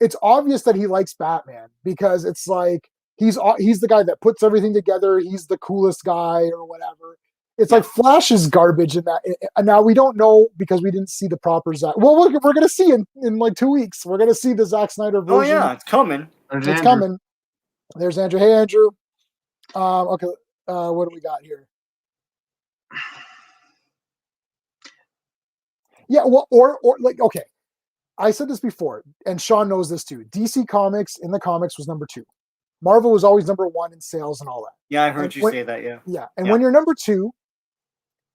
It's obvious that he likes Batman because it's like he's the guy that puts everything together. He's the coolest guy or whatever. It's like Flash is garbage in that. And now we don't know because we didn't see the proper Zack. Well, we're going to see in like 2 weeks. We're going to see the Zack Snyder version. Oh yeah, it's coming. It's coming. There's Andrew. Hey, Andrew. Okay. What do we got here? Yeah. Well, or like, okay. I said this before, and Sean knows this too. DC Comics in the comics was number 2. Marvel was always number 1 in sales and all that. Yeah, I heard you say that. Yeah. Yeah. And when you're number 2,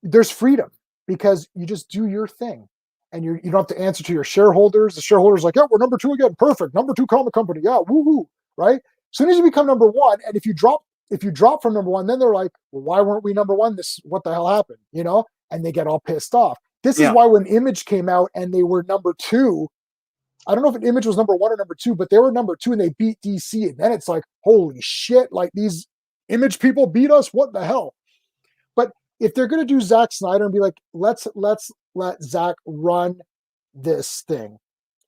there's freedom because you just do your thing. And you don't have to answer to your shareholders. The shareholders are like, yeah, we're number 2 again. Perfect. Number 2 comic company. Yeah, woohoo. Right? As soon as you become number 1, and if you drop from number 1, then they're like, well, why weren't we number 1? What the hell happened? You know? And they get all pissed off. This is why when Image came out and they were number 2, I don't know if an Image was number 1 or number 2, but they were number 2 and they beat DC. And then it's like, holy shit, like these Image people beat us. What the hell? But if they're going to do Zack Snyder and be like, let's let Zack run this thing,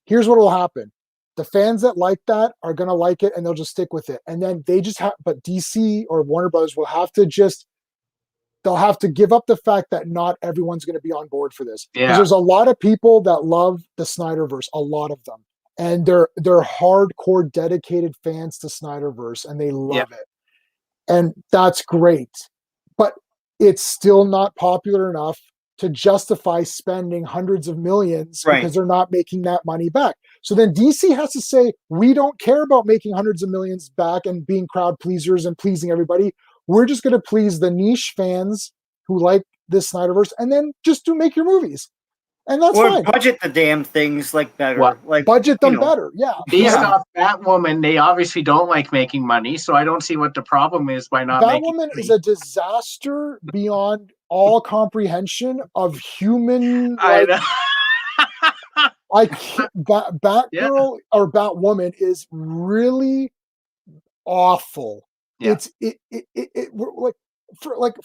here's what will happen. The fans that like that are going to like it and they'll just stick with it. And then they just have, but DC or Warner Brothers will have to they'll have to give up the fact that not everyone's going to be on board for this. Because there's a lot of people that love the Snyderverse, a lot of them. And they're hardcore dedicated fans to Snyderverse and they love it. And that's great. But it's still not popular enough to justify spending hundreds of millions because they're not making that money back. So then DC has to say, we don't care about making hundreds of millions back and being crowd pleasers and pleasing everybody. We're just going to please the niche fans who like this Snyderverse and then just make your movies. And that's fine. Budget the damn things like better. Like budget them better. Yeah. Based off Batwoman, they obviously don't like making money, so I don't see what the problem is by not making money. Batwoman is a disaster beyond all comprehension of human. Batgirl or Batwoman is really awful. Yeah.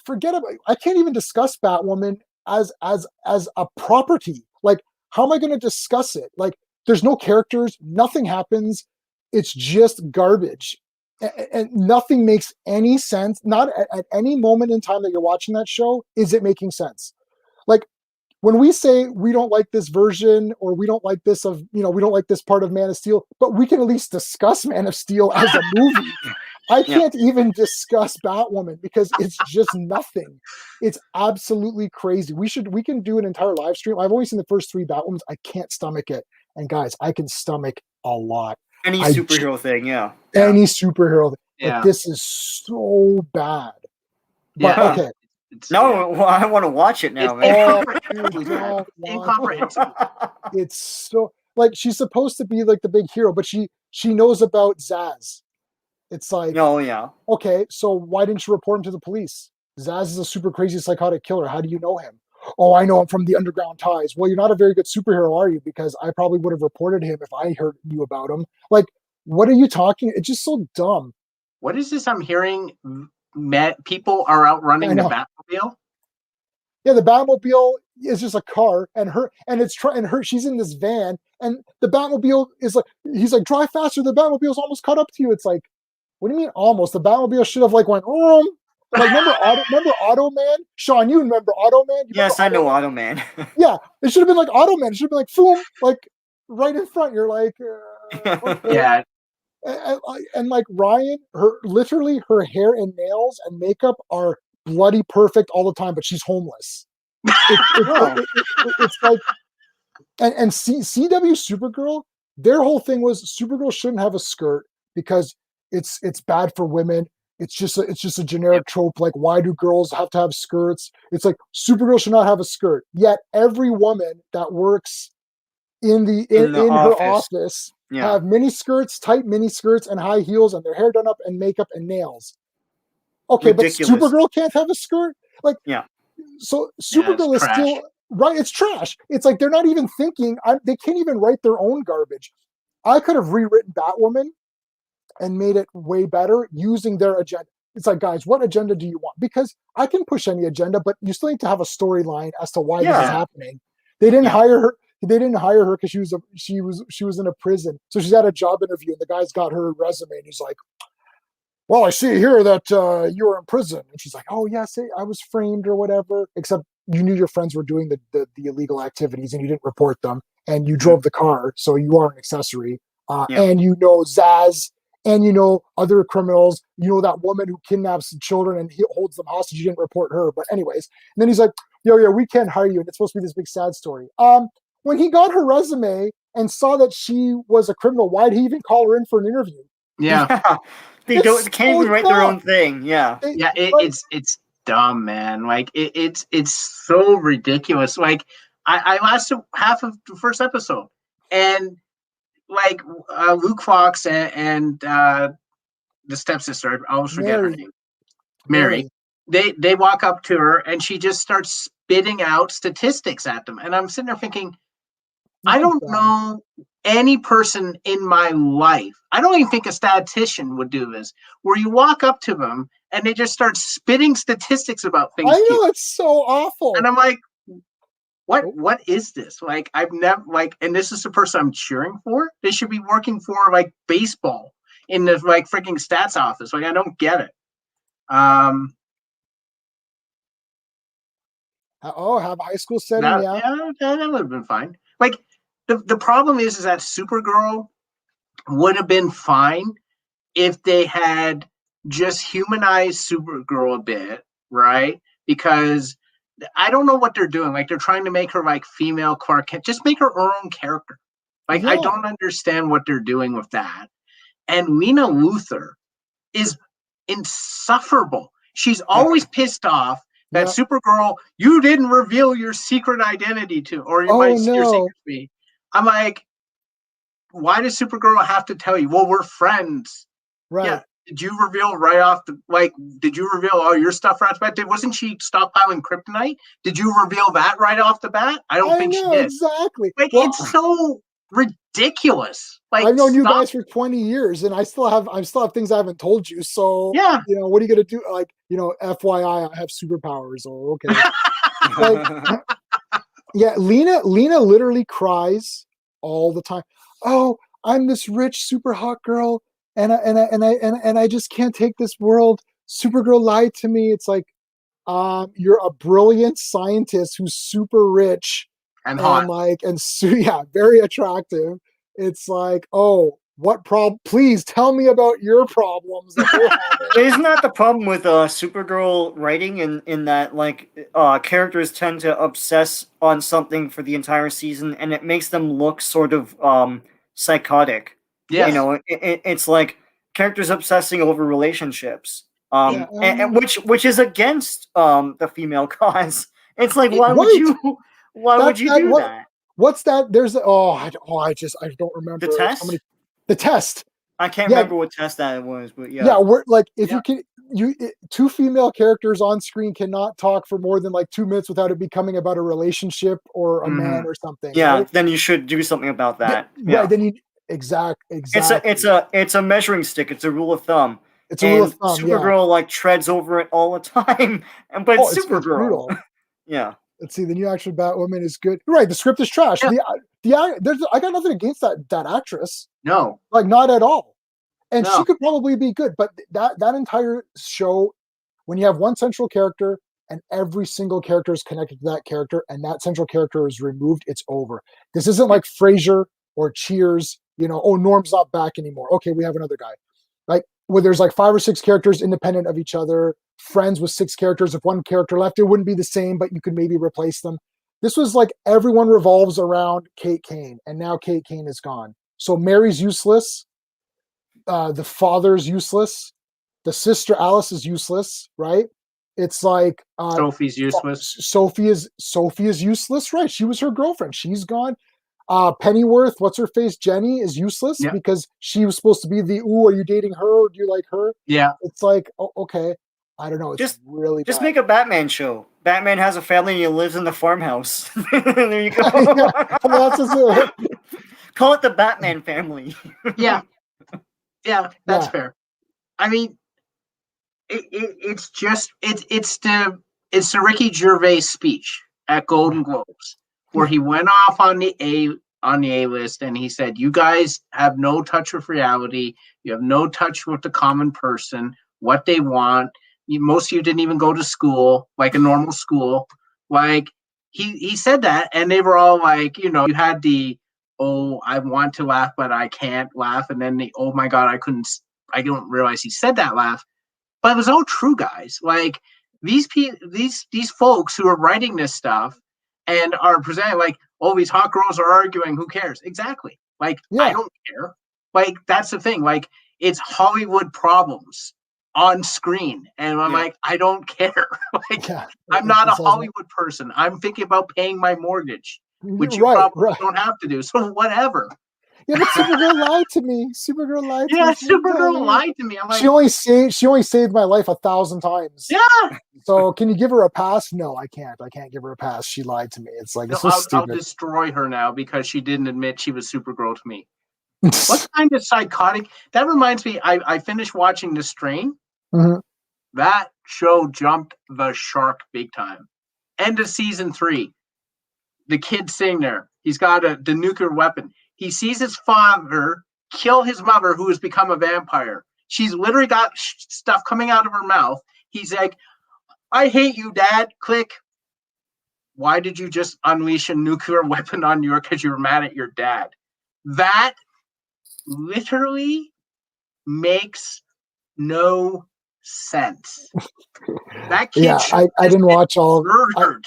Forget about. I can't even discuss Batwoman as a property. Like, how am I going to discuss it? Like, there's no characters, nothing happens. It's just garbage, and nothing makes any sense. Not at any moment in time that you're watching that show is it making sense. Like, when we say we don't like this version or we don't like this we don't like this part of Man of Steel, but we can at least discuss Man of Steel as a movie. I can't even discuss Batwoman because it's just nothing. It's absolutely crazy. We can do an entire live stream. I've only seen the first 3 Batwomans. I can't stomach it. And guys, I can stomach a lot. Any superhero thing, Any superhero thing. Yeah. But this is so bad. But okay. I want to watch it now, man. Incomprehensible. It's so, like, she's supposed to be like the big hero, but she knows about Zaz. It's like, okay, so why didn't you report him to the police? Zaz is a super crazy psychotic killer. How do you know him? Oh, I know him from the underground ties. Well, you're not a very good superhero, are you? Because I probably would have reported him if I heard you about him. Like, what are you talking? It's just so dumb. What is this I'm hearing? People are out running the Batmobile? Yeah, the Batmobile is just a car, and she's in this van, and the Batmobile is like, he's like, drive faster. The Batmobile's almost caught up to you. It's like, what do you mean almost? The Batmobile should have went, like, remember Automan? Sean, you remember Automan? Yes, I know Automan. Yeah, it should have been like Automan. It should have been like, boom, like, right in front. You're like, okay. Yeah. And like Ryan, literally her hair and nails and makeup are bloody perfect all the time, but she's homeless. It's like, and CW Supergirl, their whole thing was Supergirl shouldn't have a skirt because it's bad for women. It's just a generic trope. Like, why do girls have to have skirts? It's like Supergirl should not have a skirt. Yet every woman that works in her office have mini skirts, tight mini skirts, and high heels, and their hair done up, and makeup and nails. Okay, ridiculous. But Supergirl can't have a skirt. Like, so Supergirl is still right. It's trash. It's like they're not even thinking. They can't even write their own garbage. I could have rewritten Batwoman and made it way better using their agenda. It's like, guys, what agenda do you want? Because I can push any agenda, but you still need to have a storyline as to why this is happening. They didn't hire her. They didn't hire her because she was in a prison. So she's at a job interview, and the guy's got her resume, and he's like, "Well, I see here that you were in prison." And she's like, "Oh yes, I was framed or whatever." Except you knew your friends were doing the illegal activities, and you didn't report them, and you drove the car, so you are an accessory. And you know Zaz, and you know other criminals. You know that woman who kidnaps children and he holds them hostage. You didn't report her, but anyways. And then he's like, "Yo, we can't hire you." And it's supposed to be this big sad story. When he got her resume and saw that she was a criminal, why'd he even call her in for an interview? Yeah. They can't even write their own thing. Yeah. It's dumb, man. Like it's so ridiculous. Like I lasted half of the first episode, and like Luke Fox and the stepsister, I always forget her name, Mary. They walk up to her and she just starts spitting out statistics at them, and I'm sitting there thinking, I don't know any person in my life. I don't even think a statistician would do this, where you walk up to them and they just start spitting statistics about things. I know, it's so awful. And I'm like, what is this? Like, I've never, like, and this is the person I'm cheering for. They should be working for like baseball in the like freaking stats office. Like, I don't get it. Have a high school setting, that would have been fine. Like, the problem is that Supergirl would have been fine if they had just humanized Supergirl a bit, right? Because I don't know what they're doing. Like, they're trying to make her like female Clark Kent. Just make her own character. Like, I don't understand what they're doing with that. And Lena Luthor is insufferable. She's always pissed off that Supergirl, you didn't reveal your secret identity to, or your secret to me. I'm like, why does Supergirl have to tell you? Well, we're friends. Right. Yeah. Did you reveal right off did you reveal all your stuff right off the bat? Wasn't she stockpiling kryptonite? Did you reveal that right off the bat? I don't think she did. Exactly. Like, it's so ridiculous. Like, I've known you guys for 20 years and I still have things I haven't told you. So what are you gonna do? Like, FYI, I have superpowers. Oh, okay. Like, Lena literally cries all the time. Oh, I'm this rich, super hot girl, and I just can't take this world. Supergirl lied to me. It's like, you're a brilliant scientist who's super rich and hot, very attractive. It's like, oh, what problem? Please tell me about your problems. Isn't that the problem with Supergirl writing? In that, like, characters tend to obsess on something for the entire season, and it makes them look sort of psychotic. Yes. It's like characters obsessing over relationships, and which is against the female cause. It's like, why would you do that? What's that? There's I don't remember the test. The test. I can't remember what test that was, but we're like, if two female characters on screen cannot talk for more than like 2 minutes without it becoming about a relationship or a man or something. Yeah, right? Then you should do something about that. Right. Then you exactly. It's a measuring stick. It's a rule of thumb. It's a rule of thumb. Supergirl like treads over it all the time, but Supergirl. Yeah. Let's see. The new action Batwoman is good. Right. The script is trash. Yeah. I got nothing against that actress. No. Like, not at all. And she could probably be good, but that entire show, when you have one central character and every single character is connected to that character and that central character is removed, it's over. This isn't like Frasier or Cheers, oh, Norm's not back anymore. Okay, we have another guy. Like where there's like 5 or 6 characters independent of each other, Friends with 6 characters. If one character left, it wouldn't be the same, but you could maybe replace them. This was like everyone revolves around Kate Kane, and now Kate Kane is gone. So Mary's useless. The father's useless. The sister Alice is useless, right? It's like Sophie's useless. Sophie is useless, right? She was her girlfriend. She's gone. Pennyworth, what's her face? Jenny is useless because she was supposed to be the, ooh, are you dating her or do you like her? Yeah. It's like, oh, okay. I don't know. It's really just bad. make a Batman show. Batman has a family and he lives in the farmhouse. There you go. Call it the Batman family. Yeah. Yeah, that's fair. I mean, it's the Ricky Gervais speech at Golden Globes where he went off on the A list and he said, "You guys have no touch with reality. You have no touch with the common person, what they want. Most of you didn't even go to school, like a normal school." Like he said that, and they were all like, you had the, "Oh, I want to laugh, but I can't laugh," and then the, "Oh my God, I don't realize he said that" laugh. But it was all true, guys. Like these folks who are writing this stuff and are presenting like, "Oh, these hot girls are arguing. Who cares?" Exactly. Like I don't care. Like that's the thing. Like it's Hollywood problems on screen, and I'm like, I don't care. Like I'm not a Hollywood person. I'm thinking about paying my mortgage, which you probably don't have to do. So whatever. Yeah, but Supergirl lied to me. Supergirl lied to me. Yeah, Supergirl lied to me. I'm like, she only saved my life 1,000 times. Yeah. So can you give her a pass? No, I can't. I can't give her a pass. She lied to me. It's like it's so stupid. I'll destroy her now because she didn't admit she was Supergirl to me. What kind of psychotic? That reminds me. I finished watching The Strain. Mm-hmm. That show jumped the shark big time. End of season 3. The kid sitting there. He's got the nuclear weapon. He sees his father kill his mother, who has become a vampire. She's literally got stuff coming out of her mouth. He's like, "I hate you, Dad." Click. Why did you just unleash a nuclear weapon on New York because you were mad at your dad? That literally makes no sense. That kid I didn't watch all. Murdered.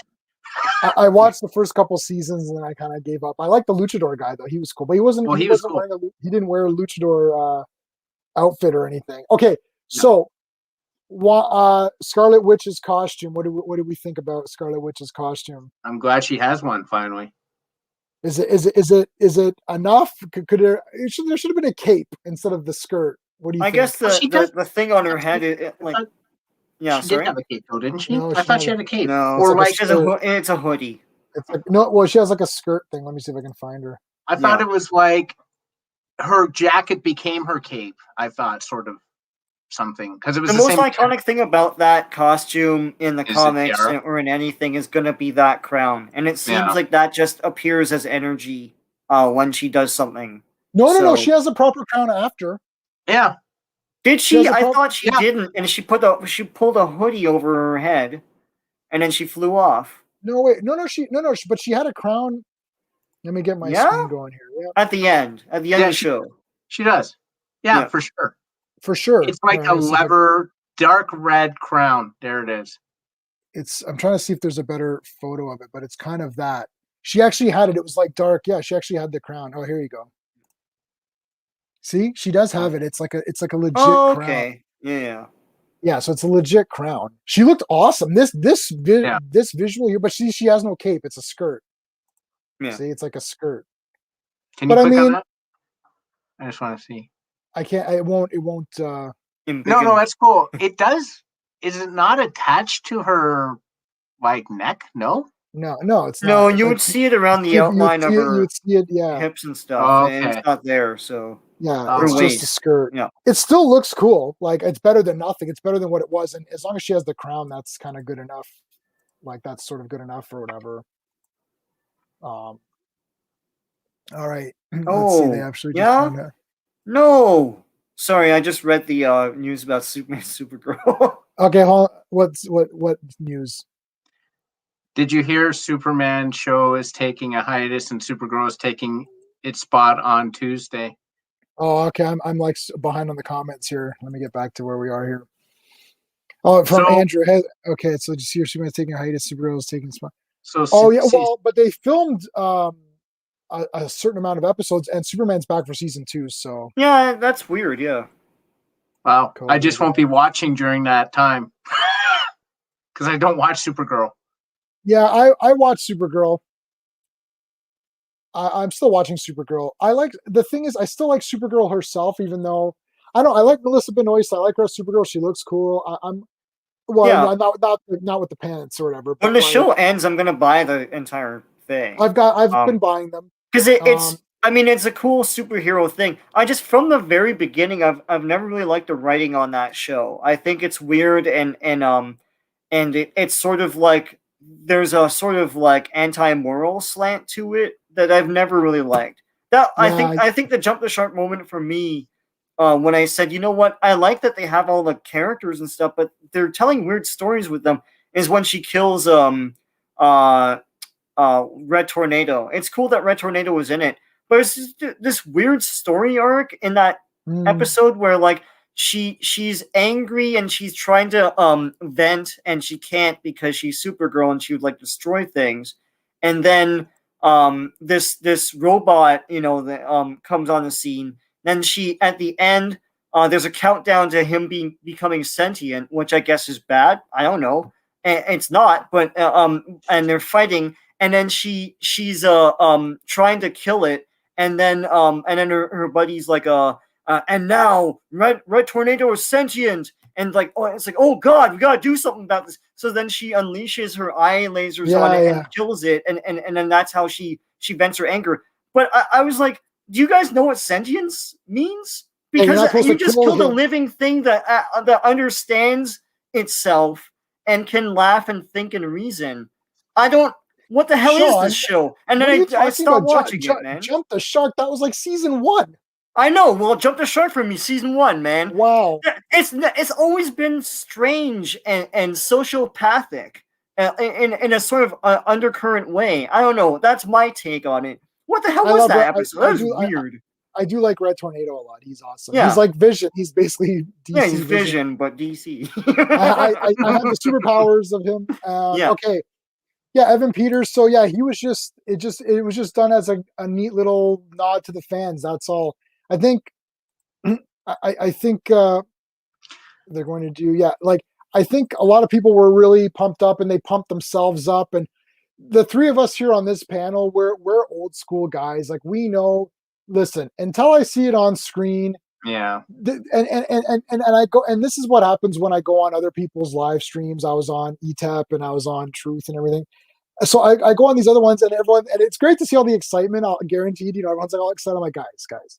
I watched the first couple seasons and then I kind of gave up. I like the luchador guy though; he was cool, but he wasn't. He wasn't cool. He didn't wear a luchador outfit or anything. Okay, so Scarlet Witch's costume. What do we think about Scarlet Witch's costume? I'm glad she has one finally. Is it enough? There should have been a cape instead of the skirt. What do you think? I guess the thing on her head is like. Yeah, she did have a cape though, didn't she? No, I thought she had a cape. No, or it's a hoodie. It's like no. Well, she has like a skirt thing. Let me see if I can find her. I thought it was like her jacket became her cape. I thought sort of something because it was the most iconic thing about that costume in the comics or in anything is going to be that crown, and it seems like that just appears as energy when she does something. No. She has a proper crown after. Yeah. Did she? I thought she didn't, and she pulled a hoodie over her head, and then she flew off. No, wait, no, but she had a crown. Let me get my screen going here. Yeah. At the end of the show, she does. Yeah, for sure. For sure, it's like a leather, dark red crown. There it is. I'm trying to see if there's a better photo of it, but it's kind of that. She actually had it. It was like dark. Yeah, she actually had the crown. Oh, here you go. See, she does have it. It's like a legit crown. Okay. Yeah. So it's a legit crown. She looked awesome. This visual here, but she has no cape. It's a skirt. Yeah. See, it's like a skirt. Can you click on that? I just want to see. I can't. It won't. No, that's cool. It does. Is it not attached to her like neck? No, it's not. No, you would see it around the outline of her hips and stuff. Oh, okay. And it's not there, so it's just a skirt. Yeah, it still looks cool. Like it's better than nothing. It's better than what it was, and as long as she has the crown, that's kind of good enough. Like that's sort of good enough or whatever. All right. Let's see. They actually No. Sorry, I just read the news about Superman, Supergirl. Okay, what news? Did you hear Superman show is taking a hiatus and Supergirl is taking its spot on Tuesday. Oh, okay. I'm like behind on the comments here. Let me get back to where we are here. Oh, from So- Andrew. Okay, so just here, Superman's taking a hiatus, Supergirl's taking a spot. So Oh yeah, well, but they filmed a certain amount of episodes, and Superman's back for season 2. So Yeah, that's weird. Yeah. wow, Cool. I just won't be watching during that time because I don't watch Supergirl. yeah, I watched Supergirl. I'm still watching Supergirl. The thing is, I still like Supergirl herself, even though I like Melissa Benoist. I like her as Supergirl. She looks cool. Yeah. Not with the pants or whatever. When But the like, show ends, I'm gonna buy the entire thing. I've been buying them. Because it's I mean it's a cool superhero thing. I just from the very beginning I've never really liked the writing on that show. I think it's weird and it's sort of like there's a sort of like anti-moral slant to it that I've never really liked. That I think the jump the shark moment for me when I said, you know what, I like that they have all the characters and stuff, but they're telling weird stories with them is when she kills Red Tornado. It's cool that Red Tornado was in it, but it's just this weird story arc in that episode where like she's angry and she's trying to vent and she can't because she's Supergirl and she would like destroy things, and then this robot that comes on the scene. Then she at the end there's a countdown to him becoming sentient, which I guess is bad. I don't know. It's not, but and they're fighting, and then she's trying to kill it, and then her buddy's like and now Red Tornado is sentient, and like it's like, oh god, we gotta do something about this. So then she unleashes her eye lasers on it and kills it, and then that's how she vents her anger. But I was like, do you guys know what sentience means? Because you just killed a living thing that understands itself and can laugh and think and reason. I don't. What the hell is this show? And then I stopped watching it, man. Jump the Shark. That was like season 1. I know. Well, Jump the Shark for me, season 1, man. Wow. It's always been strange and sociopathic in a sort of undercurrent way. I don't know. That's my take on it. What the hell was that episode? That was weird. I do like Red Tornado a lot. He's awesome. Yeah. He's like Vision. He's basically DC. Yeah, he's Vision, but DC. I have the superpowers of him. Yeah. Okay. Yeah, Evan Peters. So yeah, he was just it was just done as a neat little nod to the fans. That's all. I think I think they're going to do like I think a lot of people were really pumped up and they pumped themselves up, and the three of us here on this panel, we're old school guys. Like we know, listen, until I see it on screen. Yeah. And I go, and this is what happens when I go on other people's live streams. I was on ETAP and I was on Truth and everything. So I go on these other ones and it's great to see all the excitement. I'll guaranteed, everyone's like all excited. I'm like, guys,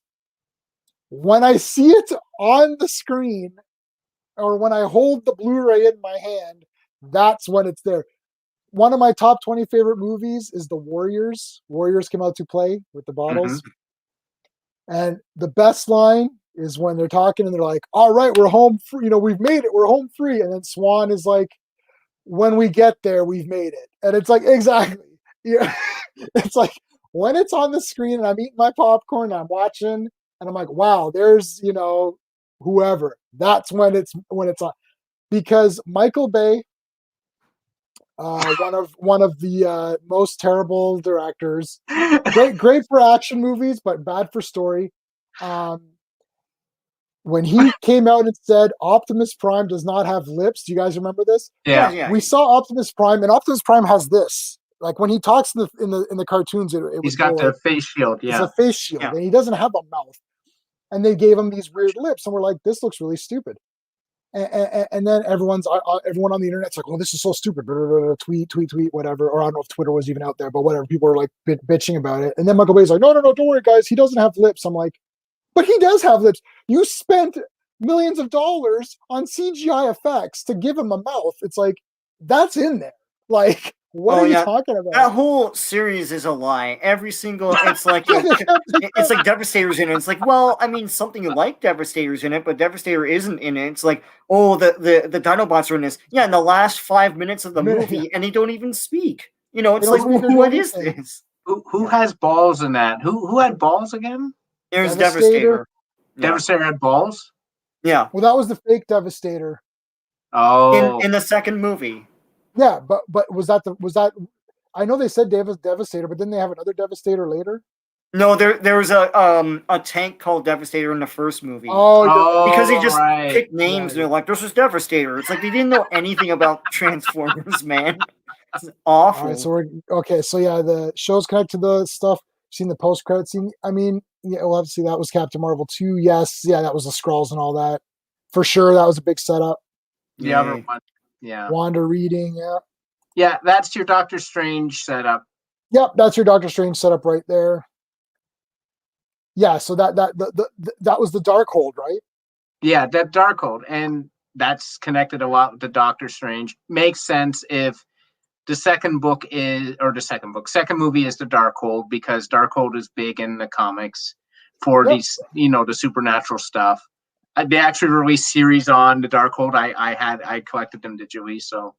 when I see it on the screen or when I hold the Blu-ray in my hand, that's when it's there. One of my top 20 favorite movies is The Warriors. Warriors came out to play with the bottles. Mm-hmm. And the best line is when they're talking and they're like, all right, we're home free. We've made it. We're home free. And then Swan is like, when we get there, we've made it. And it's like, exactly. Yeah. It's like when it's on the screen and I'm eating my popcorn, I'm watching and I'm like, wow, there's, whoever. That's when it's on. Because Michael Bay, one of the most terrible directors, great for action movies, but bad for story. When he came out and said Optimus Prime does not have lips, do you guys remember this? Yeah. We saw Optimus Prime, and Optimus Prime has this. Like when he talks in the cartoons, he's got the face shield. Yeah, it's a face shield, and he doesn't have a mouth. And they gave him these weird lips, and we're like, this looks really stupid. And then everyone on the internet's like, oh, this is so stupid. Tweet, whatever. Or I don't know if Twitter was even out there, but whatever. People are like bitching about it. And then Michael Bay's like, no, don't worry, guys. He doesn't have lips. I'm like, but he does have lips. You spent millions of dollars on CGI effects to give him a mouth. It's like, that's in there. Like, what are you talking about? That whole series is a lie. Every single, it's like it's like Devastator's in it. It's like, well, I mean, something like Devastator's in it, but Devastator isn't in it. It's like, oh, the Dinobots are in this. Yeah, in the last 5 minutes of the movie, and they don't even speak. It's like, what is this? Who has balls in that? Who had balls again? It was Devastator. Devastator. Yeah. Devastator had balls. Yeah. Well, that was the fake Devastator. Oh, In the second movie. Yeah, but was that? I know they said Devastator, but didn't they have another Devastator later? No, there was a tank called Devastator in the first movie. Because he just picked names and they're like, this is Devastator. It's like they didn't know anything about Transformers, man. It's awful. All right, so we're okay. So yeah, the show's connected to the stuff. Seen the post credit scene. I mean, yeah, well, obviously that was Captain Marvel 2. Yes, yeah, that was the Skrulls and all that. For sure, that was a big setup. the other one. Yeah. Wanda reading, yeah. Yeah, that's your Doctor Strange setup. Yep, that's your Doctor Strange setup right there. Yeah, so that was the Darkhold, right? Yeah, that Darkhold, and that's connected a lot with the Doctor Strange. Makes sense if the second movie is the Darkhold, because Darkhold is big in the comics for these, the supernatural stuff. They actually released series on the Darkhold. I collected them digitally, so.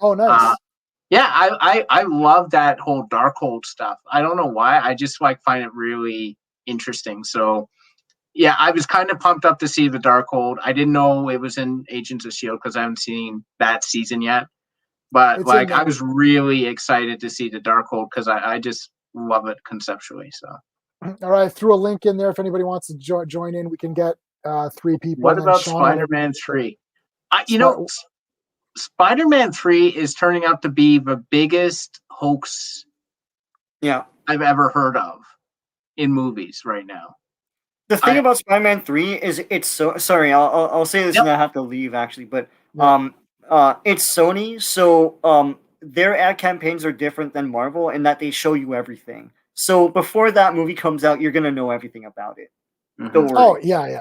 Oh, nice. Yeah, I love that whole Darkhold stuff. I don't know why. I just find it really interesting. So, yeah, I was kind of pumped up to see the Darkhold. I didn't know it was in Agents of S.H.I.E.L.D. because I haven't seen that season yet. But I was really excited to see the Darkhold because I just love it conceptually. So, all right, I threw a link in there if anybody wants to join in. We can get 3 people. What about Spider-Man 3? Spider-Man 3 is turning out to be the biggest hoax I've ever heard of in movies right now. The thing about Spider-Man 3 is it's so sorry, I'll say this and I have to leave actually, but it's Sony, so their ad campaigns are different than Marvel in that they show you everything. So before that movie comes out, you're gonna know everything about it. Don't worry. Oh yeah.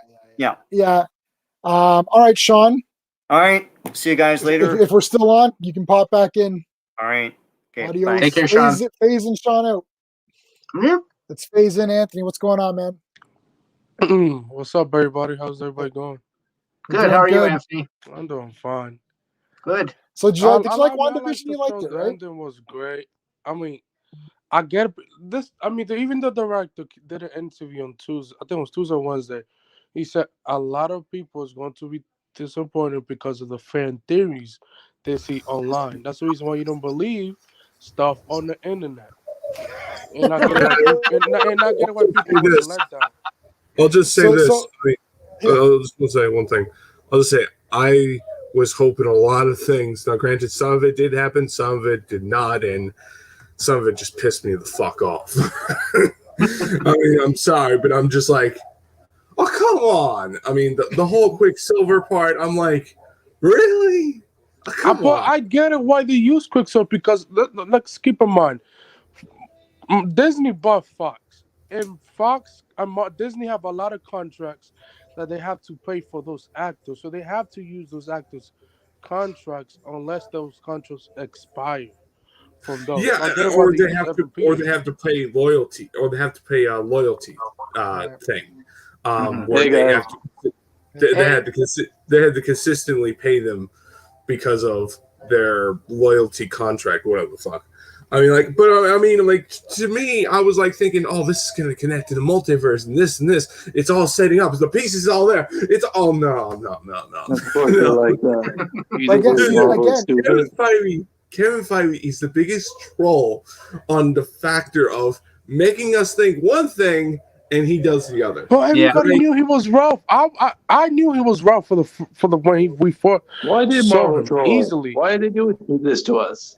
All right, Sean. All right. See you guys later. If we're still on, you can pop back in. All right. Okay. Adios. Take care, Sean. Phase in Sean out. Let's phase in Anthony. What's going on, man? What's up, everybody? How's everybody going? Good. How are you, Anthony? I'm doing fine. Good. So did you like WandaVision? You liked it, right? The ending was great. I mean, I get this. I mean, even the director did an interview on Tuesday. I think it was Tuesday or Wednesday. He said a lot of people is going to be disappointed because of the fan theories they see online. That's the reason why you don't believe stuff on the internet. And not get why people get let down. I'll just say this. I'll just say one thing. I'll just say I was hoping a lot of things. Now, granted, some of it did happen, some of it did not, and some of it just pissed me the fuck off. I mean, I'm sorry, but I'm just like, oh, come on. I mean, the whole Quicksilver part, I'm like, really? I get it why they use Quicksilver, because let's keep in mind, Disney bought Fox. And Fox and Disney have a lot of contracts that they have to pay for those actors. So they have to use those actors' contracts unless those contracts expire from those. Yeah, or they have to pay loyalty, or they have to pay a loyalty thing. Where they had to consistently pay them because of their loyalty contract, whatever the fuck. I mean, to me, I was like thinking, oh, this is going to connect to the multiverse and this and this. It's all setting up. The pieces all there. It's all no. Of course, like that. Kevin Feige is the biggest troll on the factor of making us think one thing and he does the other. Well, everybody knew he was rough. I knew he was rough for the when we fought. Why did Marvel troll easily? Why did they do this to us?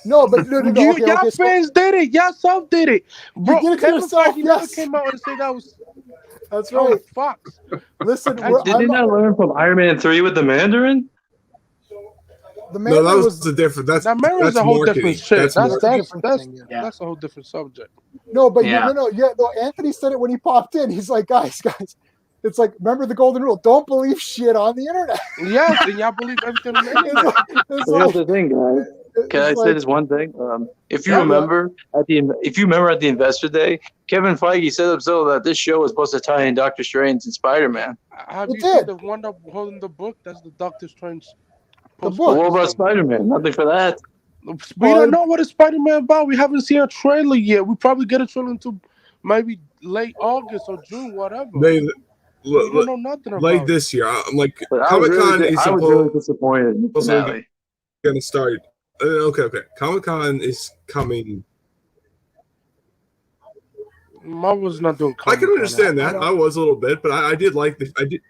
No, but no. Y'all fans did it. Y'all self did it, bro. You did it to yourself. Never came out and said that was. That's right. Fox. Listen, did they not learn from Iron Man 3 with the Mandarin? The Mandarin that was the different. That's a whole different shit. That's a whole different subject. No, but no. Anthony said it when he popped in. He's like, guys. It's like, remember the golden rule: don't believe shit on the internet. Yes, and y'all believe everything on the internet. Here's the thing, guys. Can I say this one thing? If you remember at the Investor Day, Kevin Feige said himself that this show was supposed to tie in Doctor Strange and Spider-Man. Have you seen the one holding the book? That's the Doctor Strange. The book. What about Spider-Man? Nothing for that. We don't know what is Spider-Man about. We haven't seen a trailer yet. We probably get a trailer into maybe late August or June, whatever. We don't know nothing about like this year. I'm like, I was really disappointed in the finale. Going to start. Okay. Comic-Con is coming. Marvel's not doing I can understand that. I was a little bit, but I did like the. I did.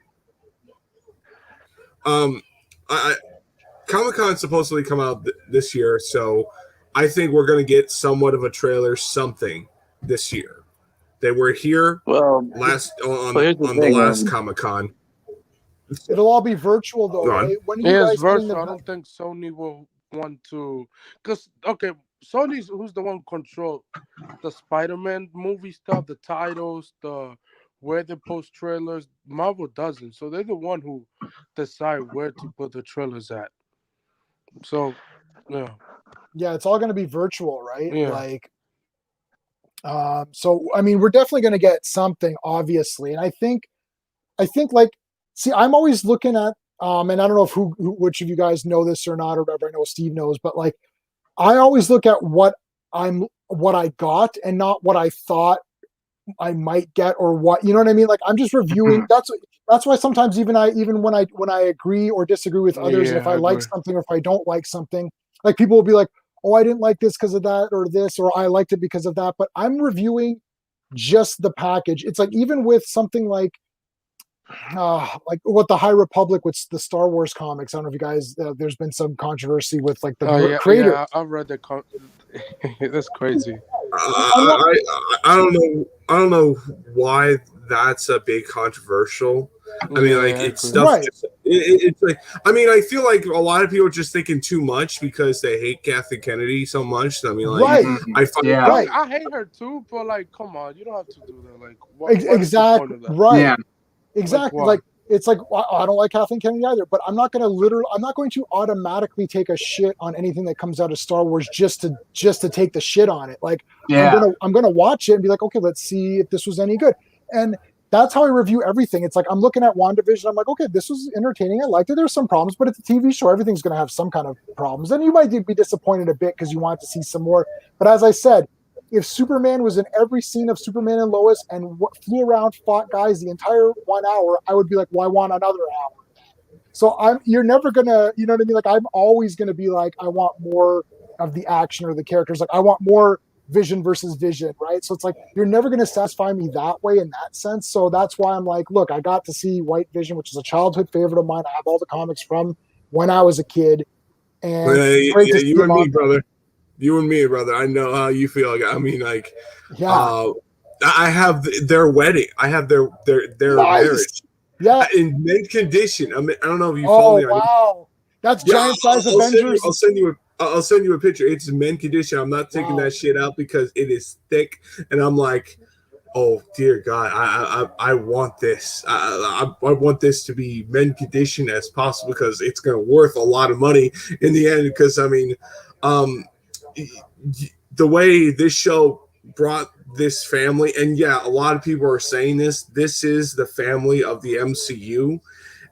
Comic-Con supposedly come out this year, so I think we're going to get somewhat of a trailer, something this year. They were here on the last Comic-Con. It'll all be virtual though, right? When you guys virtual. I don't think Sony will want to, because Sony's who's the one who control the Spider-Man movie stuff, the titles, the where they post trailers. Marvel doesn't, so they're the one who decide where to put the trailers at. So, yeah, it's all going to be virtual, right? Yeah. Like, so I mean, we're definitely going to get something, obviously, and I think, like, see, I'm always looking at, and I don't know which of you guys know this or not, or whatever. I know Steve knows, but like, I always look at what I got and not what I thought I might get or what, you know what I mean? Like, I'm just reviewing. That's why sometimes even when I agree or disagree with others, and if I like something or if I don't like something, like people will be like, oh, I didn't like this because of that or this, or I liked it because of that. But I'm reviewing just the package. It's like, even with something like what the High Republic with the Star Wars comics. I don't know if you guys, there's been some controversy with like the creator. Yeah, I've read that. That's crazy. I don't know why that's a big controversial. I mean, like, it's stuff. Right. It's like, I mean, I feel like a lot of people are just thinking too much because they hate Kathleen Kennedy so much. I mean, like, I hate her too, but like, come on, you don't have to do that. Like, exactly, right? Yeah. Exactly. Like, it's like, I don't like Kathleen Kennedy either, but I'm not going to automatically take a shit on anything that comes out of Star Wars just to take the shit on it. Like, I'm going to watch it and be like, okay, let's see if this was any good. And that's how I review everything. It's like, I'm looking at WandaVision. I'm like, okay, this was entertaining. I liked it. There's some problems, but it's a TV show. Everything's going to have some kind of problems. And you might be disappointed a bit because you want to see some more. But as I said, if Superman was in every scene of Superman and Lois and flew around, fought guys the entire 1 hour, I would be like, well, I want another hour. So you're never gonna, you know what I mean? Like, I'm always gonna be like, I want more of the action or the characters. Like, I want more Vision versus Vision, right? So it's like, you're never gonna satisfy me that way in that sense. So that's why I'm like, look, I got to see White Vision, which is a childhood favorite of mine. I have all the comics from when I was a kid, and you and me, brother. You and me, brother. I know how you feel. I mean, like, I have their wedding. I have their marriage. Yeah, in mint condition. I mean, I don't know if you follow me. Oh wow, that's giant size Avengers. I'll send you a picture. It's mint condition. I'm not taking that shit out because it is thick, and I'm like, oh dear God, I want this. I want this to be mint condition as possible because it's going to worth a lot of money in the end. Because I mean, the way this show brought this family, and a lot of people are saying this is the family of the MCU,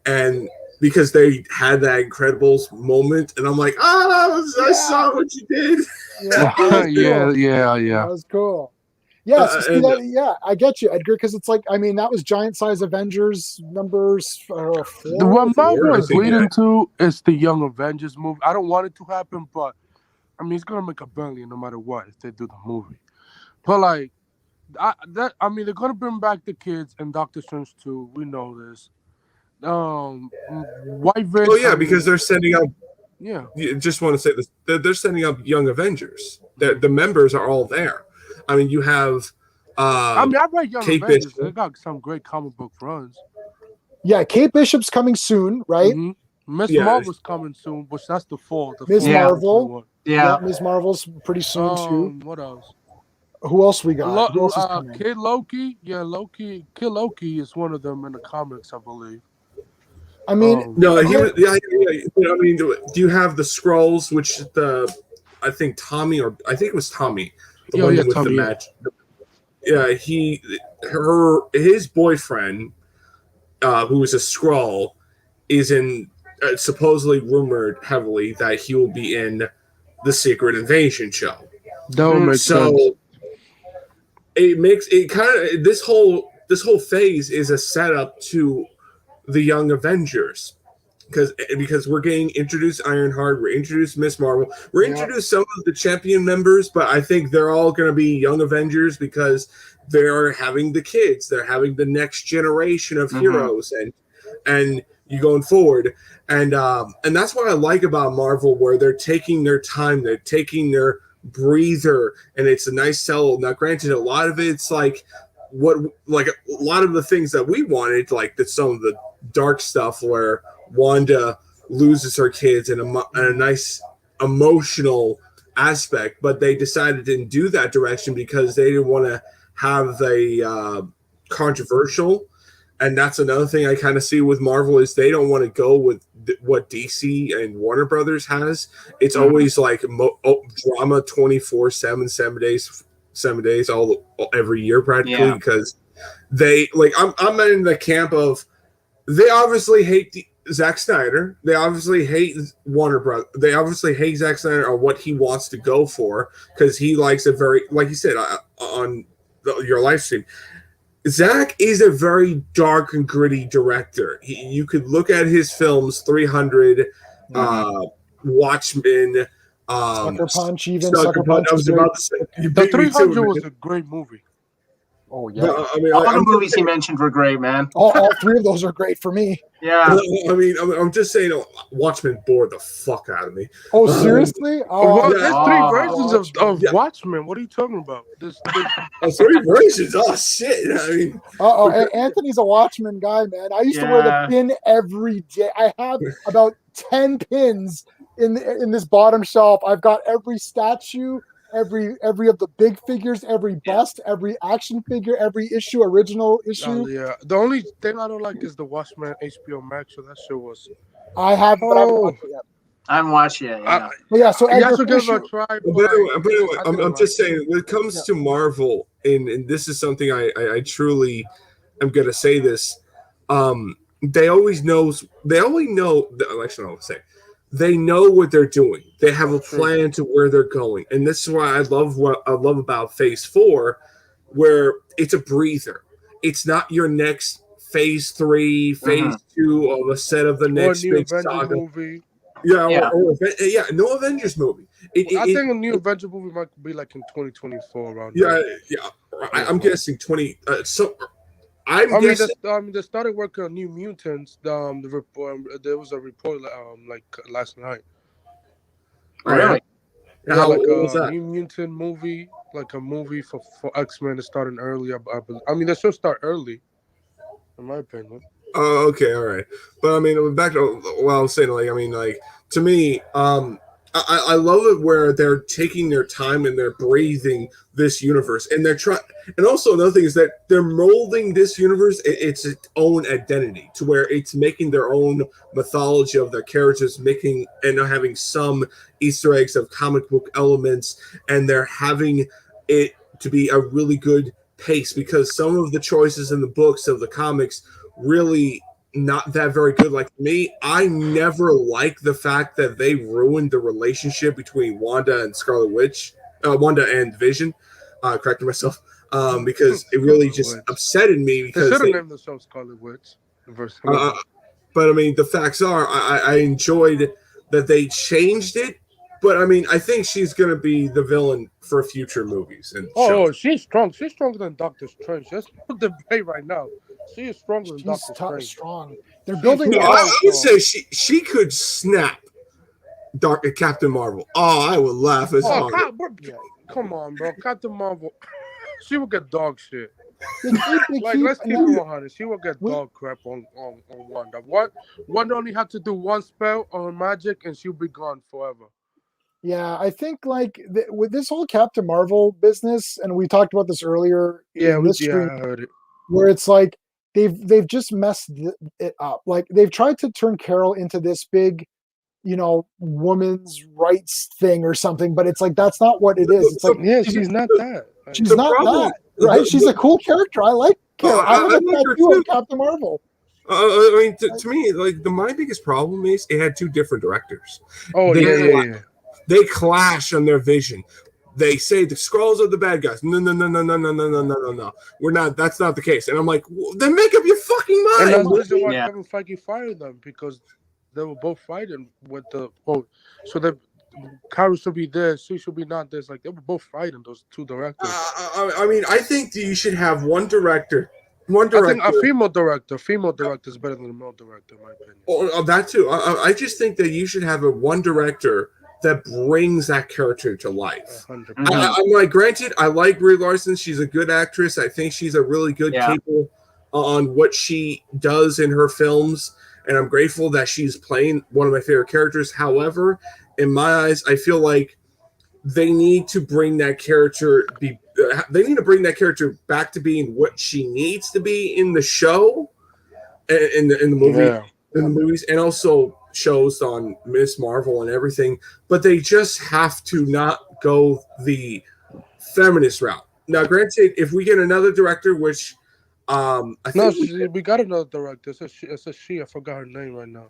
and because they had that Incredibles moment, and I'm like, I saw what you did. Yeah, that was cool. Yeah, I get you, Edgar, because it's like, I mean, that was giant size Avengers numbers 4. What Marvel is leading to is the Young Avengers movie. I don't want it to happen, but I mean, it's gonna make $1 billion no matter what if they do the movie. But like, I mean, they're gonna bring back the kids and Doctor Strange too. We know this. White Vision. Oh yeah, because they're setting up. Yeah. You just want to say this. They're setting up Young Avengers. The members are all there. I mean, you have. I read Young Avengers. Bishop. They got some great comic book runs. Yeah, Kate Bishop's coming soon, right? Mm-hmm. Miss Marvel's coming soon, which that's the fall. Miss Marvel. Yeah, Miss Marvel's pretty soon too. What else? Who else we got? Who else is coming? Kid Loki. Yeah, Loki. Kid Loki is one of them in the comics, I believe. I mean, no, he was. Yeah. I mean, do you have the Skrulls, which I think it was Tommy, the one with Tommy, the match. Yeah, his boyfriend, who was a Skrull, is in supposedly rumored heavily that he will be in the Secret Invasion show. That would make sense. It makes it kind of this whole phase is a setup to the Young Avengers. Because we're getting introduced Ironheart, we're introduced Miss Marvel, we're introduced some of the Champion members, but I think they're all going to be Young Avengers because they're having the kids, they're having the next generation of heroes, and you going forward, and that's what I like about Marvel, where they're taking their time, they're taking their breather, and it's a nice sell. Now, granted, a lot of it's like a lot of the things that we wanted, like some of the dark stuff where Wanda loses her kids in a nice emotional aspect, but they decided to do that direction because they didn't want to have a controversial. And that's another thing I kind of see with Marvel is they don't want to go with what DC and Warner Brothers has. It's always like drama 24/7, 7 days, every year practically, because they like I'm in the camp of they obviously hate Zack Snyder. They obviously hate Warner Brothers. They obviously hate Zack Snyder on what he wants to go for because he likes a very, like you said on your live stream, Zack is a very dark and gritty director. You could look at his films, 300, Watchmen, Sucker Punch, Sucker Punch. I was about to say. The 300 was a great movie. Oh yeah, all the movies he mentioned were great, man. All three of those are great for me. Yeah, I mean, I'm just saying, Watchmen bored the fuck out of me. Oh, seriously? There's three versions of Watchmen. What are you talking about? There's 3 versions. Oh shit! I mean, Anthony's a Watchmen guy, man. I used to wear the pin every day. I have about 10 pins in this bottom shelf. I've got every statue, every of the big figures, every bust, every action figure, every original issue. Yeah. The only thing I don't like is the Watchmen HBO Max. So that show was. I have, but I haven't watched it yet. I haven't watched it yet. So you have to give it a try. I'm just saying, when it comes to Marvel, and this is something I truly am going to say this. They always know. They know what they're doing. They have a plan to where they're going. And this is why I love about Phase 4, where it's a breather. It's not your next Phase 3, Phase 2 of a set of the next big saga. Movie. No Avengers movie. I think a new Avengers movie might be like in 2024 around. I'm guessing 20. They started working on New Mutants. There was a report like last night. Really? Yeah, like a New Mutant movie, like a movie for X-Men is starting early. I mean, they should start early, in my opinion. Oh, okay, all right. But I mean, back to what I was saying, to me, I love it where they're taking their time and they're breathing this universe, and they're trying. And also another thing is that they're molding this universe its own identity to where it's making their own mythology of their characters, making and having some Easter eggs of comic book elements, and they're having it to be a really good pace because some of the choices in the books of the comics really not that very good. Like me, I never liked the fact that they ruined the relationship between Wanda and Wanda and Vision. Correcting myself, because it really just upsetted me because they should have named the show Scarlet Witch. But I mean, the facts are, I enjoyed that they changed it. But I mean, I think she's going to be the villain for future movies. And she's strong. She's stronger than Doctor Strange. That's the debate right now. She is stronger than Doctor Strange. Strong. They're building. I would say she could snap Captain Marvel. Oh, I would laugh as hard. Come on, bro. Captain Marvel. She will get dog shit. Let's keep it 100. She will get dog crap on Wanda. Wanda only had to do one spell on magic, and she'll be gone forever. Yeah, I think with this whole Captain Marvel business, and we talked about this earlier. I heard it. Where it's like they've just messed it up. Like they've tried to turn Carol into this big, woman's rights thing or something, but it's like that's not what it is. It's like she's not that. She's not that, right? She's a cool character. I like Carol. I have a tattoo of Captain Marvel. I mean, to me, my biggest problem is it had 2 different directors. Oh, yeah. they clash on their vision. They say the Skrulls are the bad guys. No. We're not. That's not the case. And I'm like, well, then make up your fucking mind. And that's the reason why Kevin Feige fired them, because they were both fighting with the so that Carol should be this, she should be not this. Like, they were both fighting, those two directors. I mean, I think that you should have one director. I think a female director is better than a male director, in my opinion. Oh, that too. I just think that you should have one director that brings that character to life. I'm like, granted, I like Brie Larson. She's a good actress. I think she's a really good capable on what she does in her films, and I'm grateful that she's playing one of my favorite characters. However, in my eyes, I feel like they need to bring that character back to being what she needs to be in the show, in the movie, in the movies, and also shows on Miss Marvel and everything. But they just have to not go the feminist route. Now, granted, if we get another director, which we got another director. It's a she. I forgot her name right now.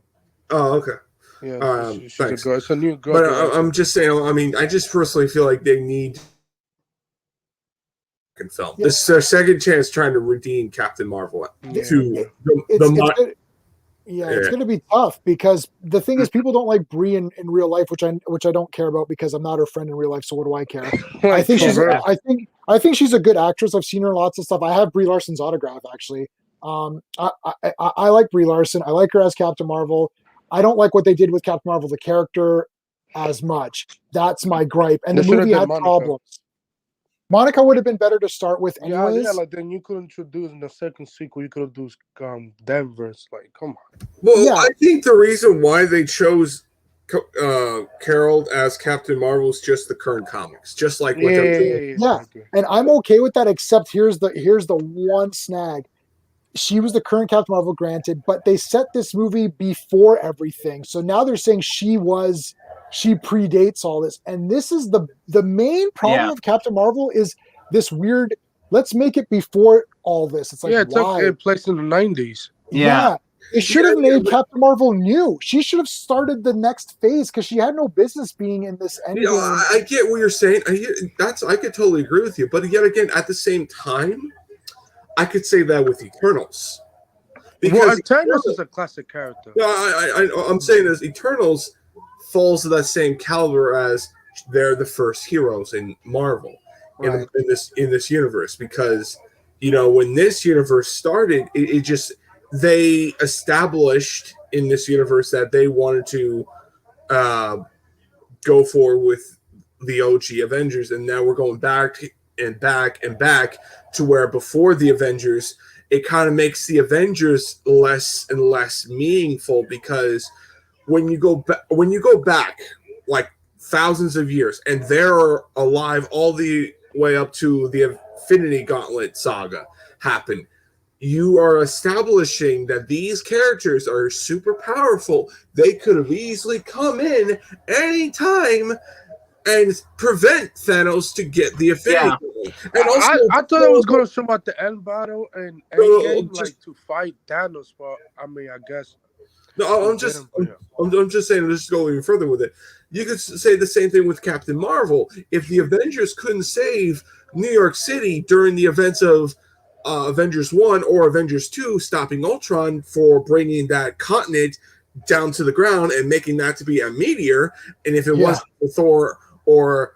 Oh, okay. Yeah, she's a girl. It's a new girl. But I'm just saying. I mean, I just personally feel like they need film. Yeah. This is their second chance trying to redeem Captain Marvel it's going to be tough, because the thing is, people don't like Brie in real life, which I don't care about, because I'm not her friend in real life. So what do I care? I think she's a good actress. I've seen her in lots of stuff. I have Brie Larson's autograph, actually. I like Brie Larson. I like her as Captain Marvel. I don't like what they did with Captain Marvel, the character, as much. That's my gripe. And the movie had problems. Monica would have been better to start with anyways. Yeah, like, then you could introduce in the second sequel, you could have used Danvers. Like, come on. Well, I think the reason why they chose Carol as Captain Marvel is just the current comics, just like what they're doing. Yeah, and I'm okay with that, except here's the one snag. She was the current Captain Marvel, granted, but they set this movie before everything. So now they're saying she predates all this. And this is the main problem of Captain Marvel is this weird, let's make it before all this. It's like, it took place in the 90s. Yeah. It should have made Captain Marvel new. She should have started the next phase, because she had no business being in this endgame. I get what you're saying. I could totally agree with you. But yet again, at the same time, I could say that with Eternals. Because Eternals is a classic character. I'm saying this, Eternals falls to that same caliber as they're the first heroes in Marvel, in this universe. Because, when this universe started, they established in this universe that they wanted to go forward with the OG Avengers, and now we're going back and back and back to where before the Avengers, it kind of makes the Avengers less and less meaningful, because when you go back like thousands of years, and they're alive all the way up to the Infinity Gauntlet saga happened, you are establishing that these characters are super powerful. They could have easily come in anytime and prevent Thanos to get the Infinity. And also, I thought it was going to show about the end battle and Endgame, to fight Thanos. But I mean, I guess. No, I'm just saying. Let's go even further with it. You could say the same thing with Captain Marvel. If the Avengers couldn't save New York City during the events of Avengers 1 or Avengers 2, stopping Ultron for bringing that continent down to the ground and making that to be a meteor, and if it wasn't for Thor or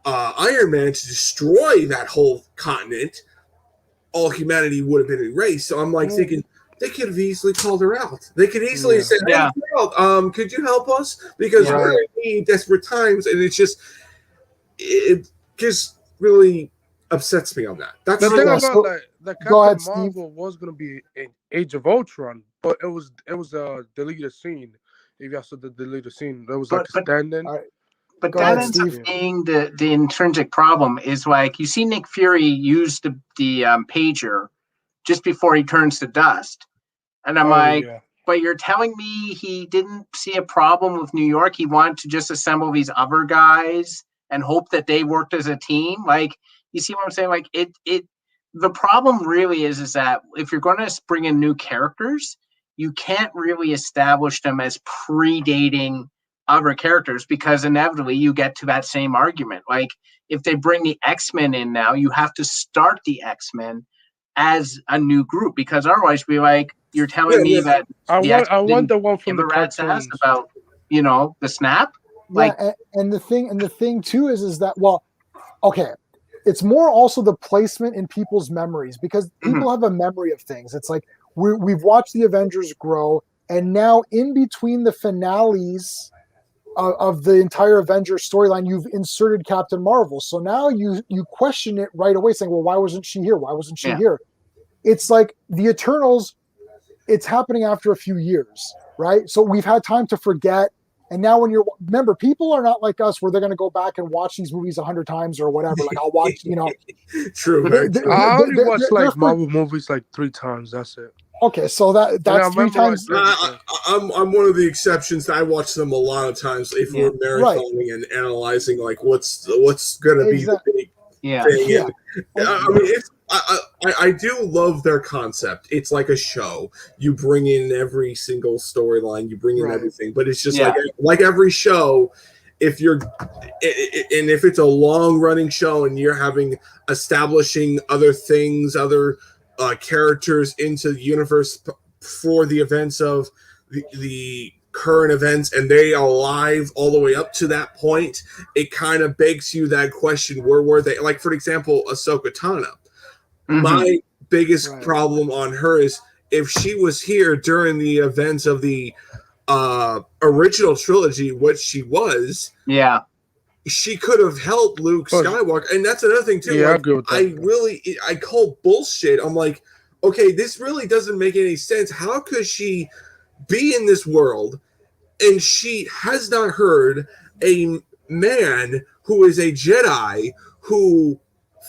Iron Man to destroy that whole continent, all humanity would have been erased. So I'm like thinking, they could have easily called her out. They could easily say, "Hey, girl, could you help us? Because we're in desperate times." And it just really upsets me on that. That's the thing about that Captain Marvel was going to be in Age of Ultron, but it was a deleted scene. If you saw the deleted scene, there was standing. But that ends up being the intrinsic problem. Is like, you see Nick Fury use the pager just before he turns to dust, and I'm but you're telling me he didn't see a problem with New York? He wanted to just assemble these other guys and hope that they worked as a team. Like, you see what I'm saying? Like, the problem really is that if you're going to bring in new characters, you can't really establish them as predating other characters, because inevitably you get to that same argument. Like if they bring the X-Men in now, you have to start the X-Men as a new group, because otherwise be like, you're telling me that I want the one from the rat's ass cartoons about the snap. Yeah, and the thing too is that, well, okay, it's more also the placement in people's memories, because people have a memory of things. It's like we've watched the Avengers grow, and now in between the finales of the entire Avengers storyline, you've inserted Captain Marvel. So now you question it right away, saying, well, why wasn't she here? Why wasn't she here? It's like the Eternals, it's happening after a few years, right? So we've had time to forget. And now remember, people are not like us where they're going to go back and watch these movies 100 times or whatever. Like I'll watch, True. I only watch like Marvel movies like 3 times. That's it. Okay, so that's 3 times. I'm one of the exceptions. I watch them a lot of times if we're marathoning and analyzing like what's going to be the big thing. I mean, I do love their concept. It's like a show. You bring in every single storyline. You bring in everything, but it's just like every show. If it's a long running show and you're establishing other things, other characters into the universe for the events of the current events, and they are alive all the way up to that point, it kind of begs you that question: where were they? Like, for example, Ahsoka Tano. My biggest problem on her is if she was here during the events of the original trilogy, what she was, she could have helped Luke Skywalker. And that's another thing too. I call bullshit. I'm like, okay, this really doesn't make any sense. How could she be in this world and she has not heard a man who is a Jedi who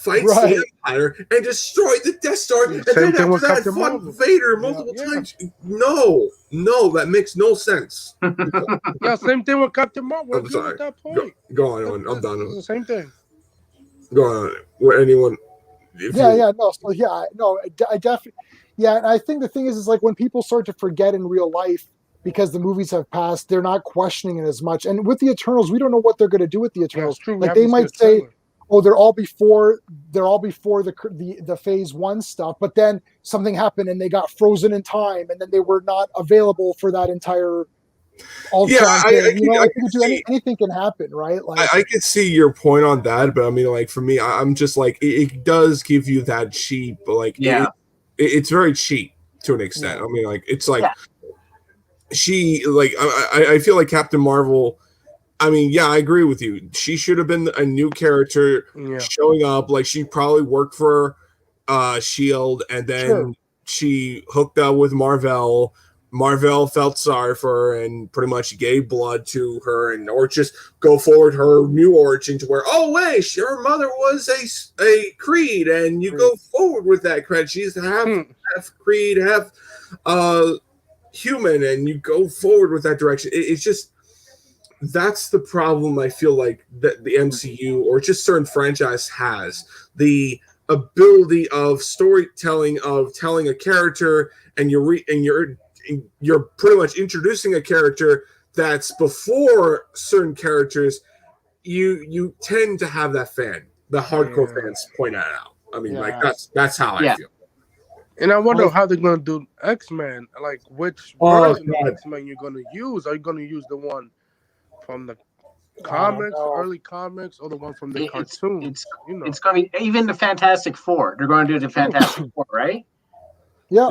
fights the Empire and destroyed the Death Star, and then after that fought Vader multiple times? No, that makes no sense. Same thing with Captain Marvel. I'm sorry. At that point. Go on. I'm done. It's the same thing. Go on. What anyone? I definitely. Yeah, and I think the thing is like when people start to forget in real life because the movies have passed, they're not questioning it as much. And with the Eternals, we don't know what they're going to do with the Eternals. Like they might say, "Oh, they're all before the phase 1 stuff," but then something happened and they got frozen in time, and then they were not available for that entire. Anything can happen, right? Like I can see your point on that, but I mean, like for me, I'm just like it does give you that cheap, like it's very cheap to an extent. I mean, like it's like she like I feel like Captain Marvel. I mean, I agree with you. She should have been a new character showing up. Like she probably worked for Shield, and then she hooked up with Marvel. Marvel felt sorry for her and pretty much gave blood to her, or just go forward her new origin to where, oh wait, her mother was a Creed, and you go forward with that cred. She's half Creed, half human, and you go forward with that direction. It's just that's the problem I feel like that the MCU or just certain franchise has, the ability of storytelling, of telling a character, and you're pretty much introducing a character that's before certain characters. You tend to have that the hardcore fans point that out. I mean, like that's how I feel. And I wonder how they're gonna do X-Men. Like which version of X-Men you're gonna use? Are you gonna use the one from the comics, early comics, or the one from the cartoons? It's going to be even the Fantastic Four. They're going to do the Fantastic Four, right? Yeah.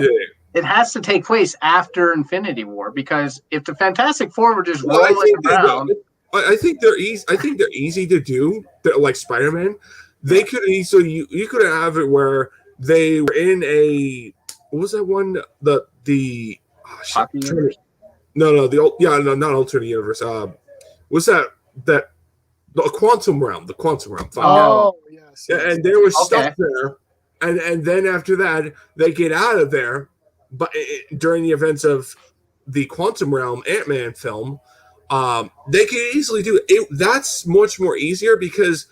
It has to take place after Infinity War, because if the Fantastic Four were just rolling around, I think they're easy. I think they're easy to do. They're like Spider-Man. They could easily you could have it where they were in a what was that one not alternate universe. Was that the quantum realm? The quantum realm. Yes. And there was stuff there, and then after that they get out of there. But during the events of the Quantum Realm Ant-Man film, they can easily do it. That's much more easier because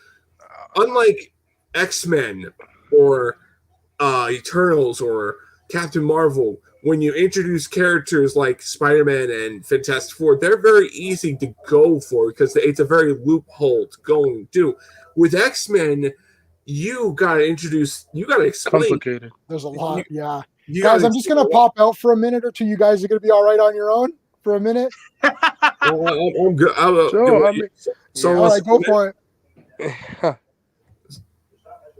unlike X-Men or Eternals or Captain Marvel, when you introduce characters like Spider-Man and Fantastic Four, they're very easy to go for because it's a very loophole to go and do. With X-Men, you gotta explain. Complicated. There's a lot, yeah. You Guys, I'm just gonna pop out for a minute or two. You guys are gonna be all right on your own for a minute. I'm good. Sure, I mean, so All right, go for it.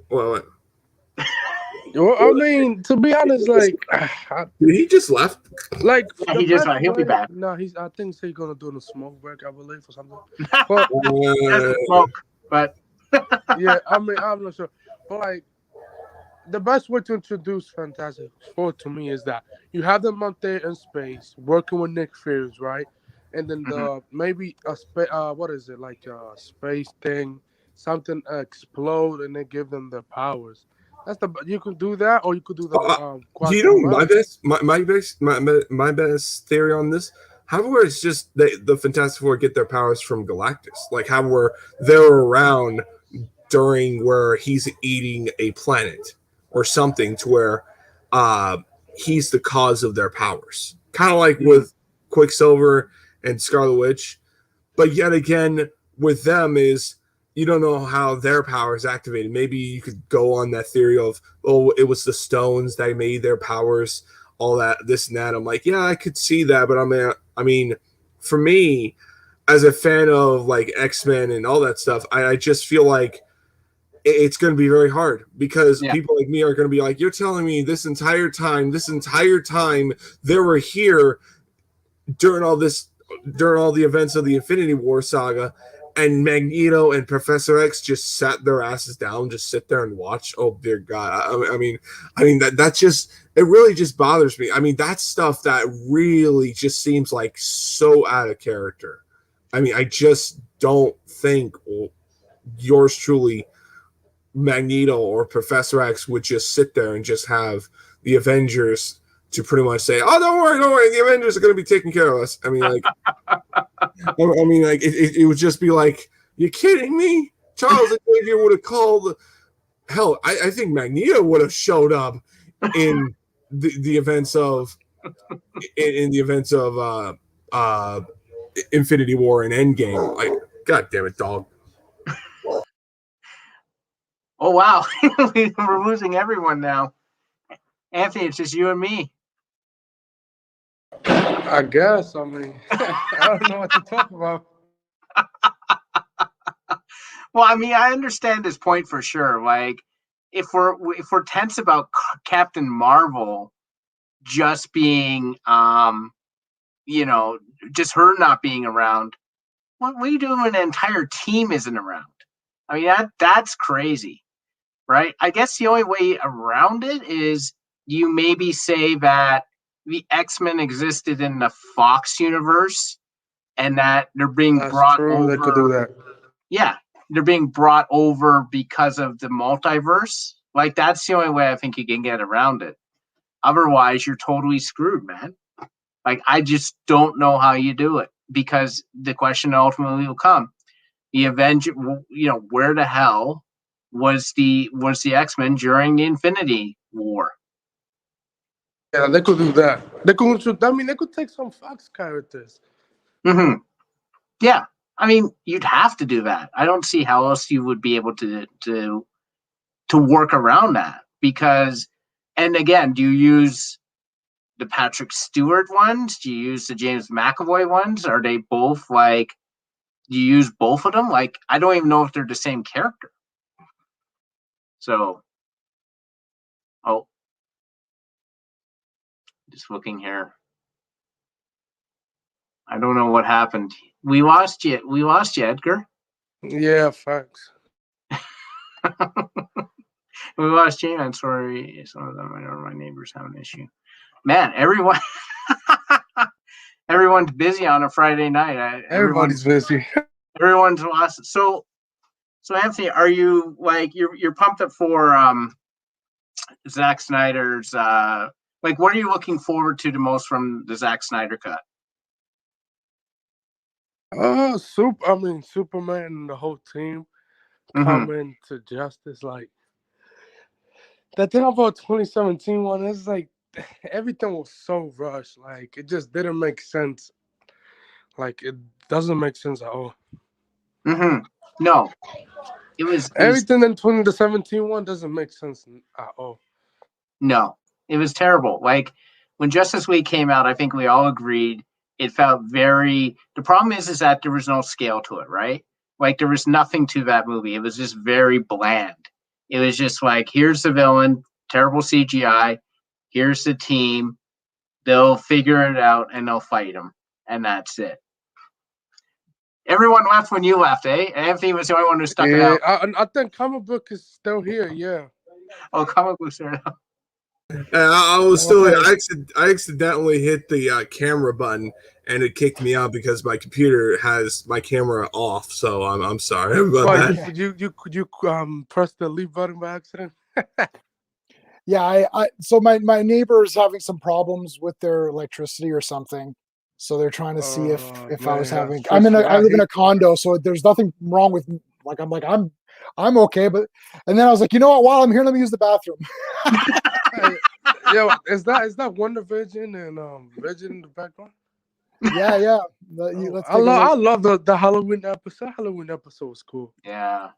Well, I mean, to be honest, like, did he just left? Like, Yeah, he just he'll be back. No, I think he's gonna do the smoke break, I believe, or something. But Doesn't smoke, but yeah, I mean, I'm not sure. But like, the best way to introduce Fantastic Four to me is that you have them out there in space working with Nick Fury, right? And then maybe a what is it, like a space thing, something explode and they give them their powers. You could do that, or you could do the. Do you know my best theory on this? However, it's just the Fantastic Four get their powers from Galactus. Like how they're around during where he's eating a planet or something, to where he's the cause of their powers. Kind of like with Quicksilver and Scarlet Witch, but yet again with them is you don't know how their powers activated. Maybe you could go on that theory of, oh, it was the stones that made their powers, all that, this and that. I'm like, yeah, I could see that, but I mean, for me, as a fan of like X-Men and all that stuff, I just feel like it's going to be very hard because people like me are going to be like, you're telling me this entire time they were here during all the events of the Infinity War saga, and Magneto and Professor X just sat their asses down, just sit there and watch. Oh dear God! I mean that just, it really just bothers me. I mean, that's stuff that really just seems like so out of character. I mean, I just don't think yours truly, Magneto or Professor X, would just sit there and just have the Avengers to pretty much say, "Oh, don't worry, the Avengers are going to be taking care of us." I mean, like, it would just be like, "You kidding me?" Charles Xavier would have called. Hell, I think Magneto would have showed up in the events of Infinity War and Endgame. Like, God damn it, dog. Oh wow, we're losing everyone now. Anthony, it's just you and me. I guess. I mean, I don't know what to talk about. Well, I mean, I understand his point for sure. Like, if we're tense about Captain Marvel just being, just her not being around, what are you doing when an entire team isn't around? I mean, that's crazy, right? I guess the only way around it is you maybe say that the X-Men existed in the Fox universe and that they're being brought over. They could do that. Yeah, they're being brought over because of the multiverse. Like, that's the only way I think you can get around it. Otherwise, you're totally screwed, man. Like, I just don't know how you do it, because the question ultimately will come: the Avenger, where the hell was the X-Men during the Infinity War? Yeah, they could do that. They could take some Fox characters. Mm-hmm. Yeah, I mean, you'd have to do that. I don't see how else you would be able to work around that. Because, and again, do you use the Patrick Stewart ones? Do you use the James McAvoy ones? Are they both like? Do you use both of them? Like, I don't even know if they're the same character. So, just looking here. I don't know what happened. We lost you. We lost you, Edgar. Yeah, thanks. We lost you. I'm sorry. Some of them, I know my neighbors have an issue. Man, everyone's busy on a Friday night. Everybody's busy. Everyone's lost. So Anthony, are you like you're pumped up for Zack Snyder's? Like, what are you looking forward to the most from the Zack Snyder cut? Superman and the whole team coming to justice. Like, the thing about 2017 one is like everything was so rushed. Like it just didn't make sense. Like it doesn't make sense at all. No, it was Everything in the 17 one doesn't make sense at all. no, it was terrible. Like when Justice League came out, I think we all agreed it felt very. The problem is that there was no scale to it, right? Like there was nothing to that movie. It was just very bland. It was just like, here's the villain, terrible CGI. Here's the team. They'll figure it out and they'll fight him, and that's it. Everyone left when you left, eh? Anthony was the only one who stuck it out. I think comic book is still here. Yeah. Oh, comic books are out. I was still. I accidentally hit the camera button, and it kicked me out because my computer has my camera off. So I'm sorry about that. Could you press the leave button by accident? Yeah, so my neighbor is having some problems with their electricity or something. So they're trying to see if I was having. I live in a condo, so there's nothing wrong with. I'm okay, but and then I was like, you know what? While I'm here, let me use the bathroom. Yo, is that WandaVision and Vision in the background? Yeah. I love the Halloween episode. Halloween episode was cool. Yeah.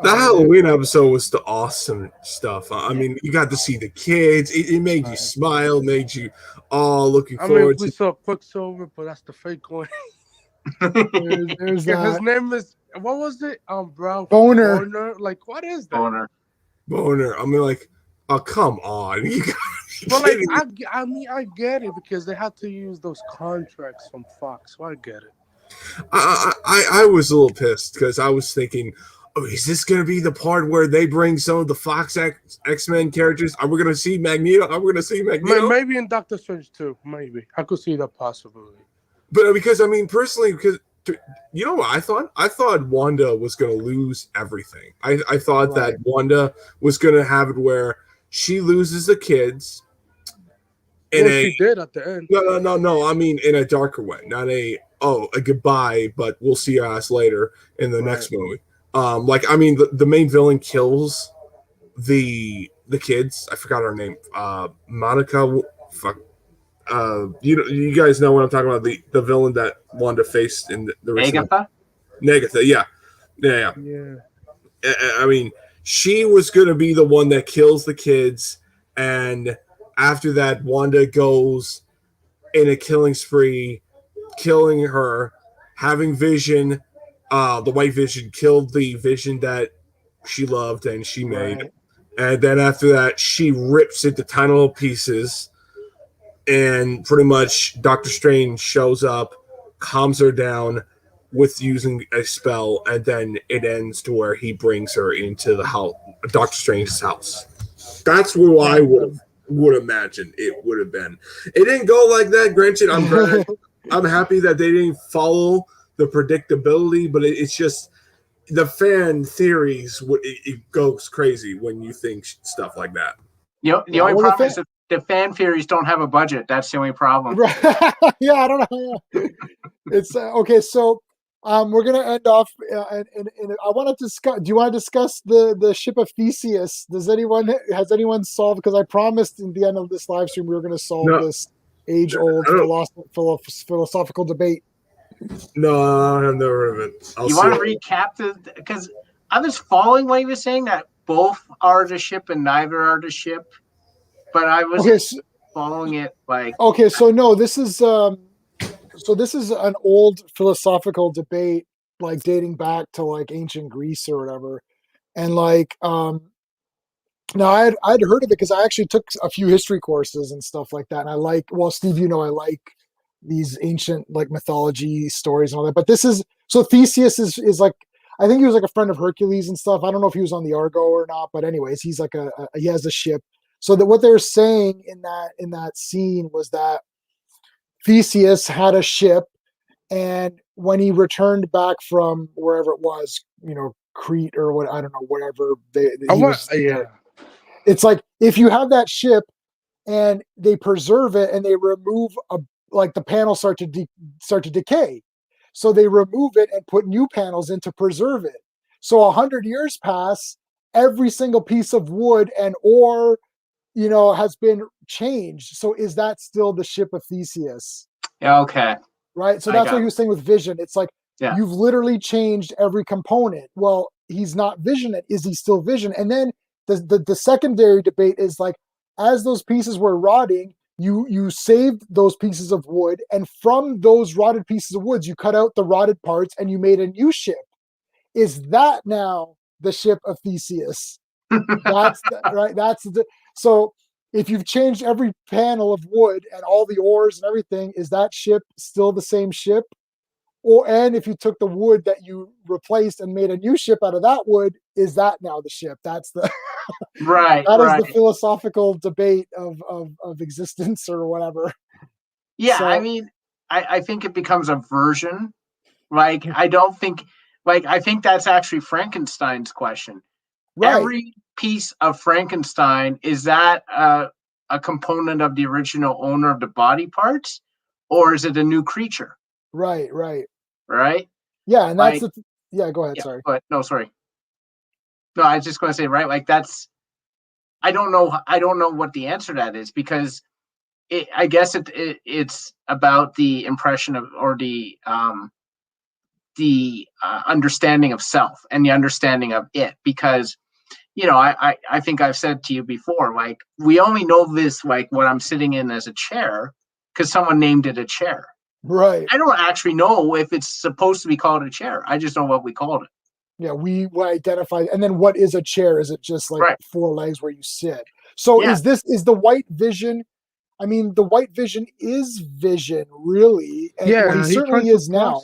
The Halloween episode was the awesome stuff. I mean, you got to see the kids. It made you smile, made you all looking forward we saw Quicksilver, but that's the fake one. there's that. His name is, what was it? Brown Boner. Like, what is that? Boner. I mean, like, oh, come on. But like, I get it because they had to use those contracts from Fox, so I get it. I was a little pissed because I was thinking, oh, is this going to be the part where they bring some of the Fox X-Men characters? Are we going to see Magneto? Are we going to see Magneto? Maybe in Doctor Strange too. Maybe. I could see that possibility. But because, I mean, personally, because, you know what I thought? I thought Wanda was going to lose everything. I thought that Wanda was going to have it where she loses the kids. She did at the end. No. I mean, in a darker way. Not a goodbye, but we'll see your ass later in the next movie. I mean, the main villain kills the kids. I forgot her name. Monica. Fuck. You guys know what I'm talking about. The villain that Wanda faced in the recent. Agatha. Yeah. I mean, she was going to be the one that kills the kids, and after that, Wanda goes in a killing spree, killing her, having Vision. The White Vision killed the Vision that she loved and she made. And then after that, she rips it to tiny little pieces. And pretty much Doctor Strange shows up, calms her down with using a spell. And then it ends to where he brings her into the house, Doctor Strange's house. That's what I would imagine it would have been. It didn't go like that. Granted, I'm happy that they didn't follow the predictability, but it's just the fan theories. It goes crazy when you think stuff like that. The only problem is that the fan theories don't have a budget. That's the only problem. Yeah, I don't know. It's okay. So we're gonna end off, and I want to discuss. Do you want to discuss the ship of Theseus? Has anyone solved? Because I promised in the end of this live stream we were going to solve this age-old philosophical debate. No, I've never heard of it. You want to recap because I was following what he was saying that both are the ship and neither are the ship, but I was following it like. Okay, so no, this is an old philosophical debate, like dating back to like ancient Greece or whatever, and like now I'd heard of it because I actually took a few history courses and stuff like that, and Steve, I like these ancient like mythology stories and all that. But Theseus is like, I think he was like a friend of Hercules and stuff. I don't know if he was on the Argo or not, but anyways, he's like he has a ship. So that what they were saying in that scene was that Theseus had a ship, and when he returned back from wherever it was, Crete or what, I don't know, whatever it's like if you have that ship and they preserve it and they remove the panels start to decay. So they remove it and put new panels in to preserve it. So 100 years pass, every single piece of wood and ore has been changed. So is that still the ship of Theseus? Yeah, okay. Right. So that's what he was saying with Vision. It's like, you've literally changed every component. Well, he's not Vision. Is he still Vision? And then the secondary debate is like, as those pieces were rotting, you saved those pieces of wood, and from those rotted pieces of wood, you cut out the rotted parts and you made a new ship. Is that now the ship of Theseus? Right. So if you've changed every panel of wood and all the ores and everything, is that ship still the same ship? And if you took the wood that you replaced and made a new ship out of that wood, is that now the ship? That's the right. That is the philosophical debate of existence or whatever. Yeah, so, I mean, I think it becomes a version. Like, I think that's actually Frankenstein's question. Right. Every piece of Frankenstein, is that a component of the original owner of the body parts, or is it a new creature? Right. Yeah, and that's go ahead. Sorry. But no, sorry. No, I was just going to say, right, like that's. I don't know what the answer to that is, because I guess it's about the impression of, or the understanding of self and the understanding of it, because I think I've said to you before, like, we only know this, like, what I'm sitting in as a chair because someone named it a chair. Right. I don't actually know if it's supposed to be called a chair. I just know what we called it. Yeah, we identify. And then what is a chair? Is it just like four legs where you sit? So is the white vision? I mean, the white vision is Vision, really. And he certainly is now.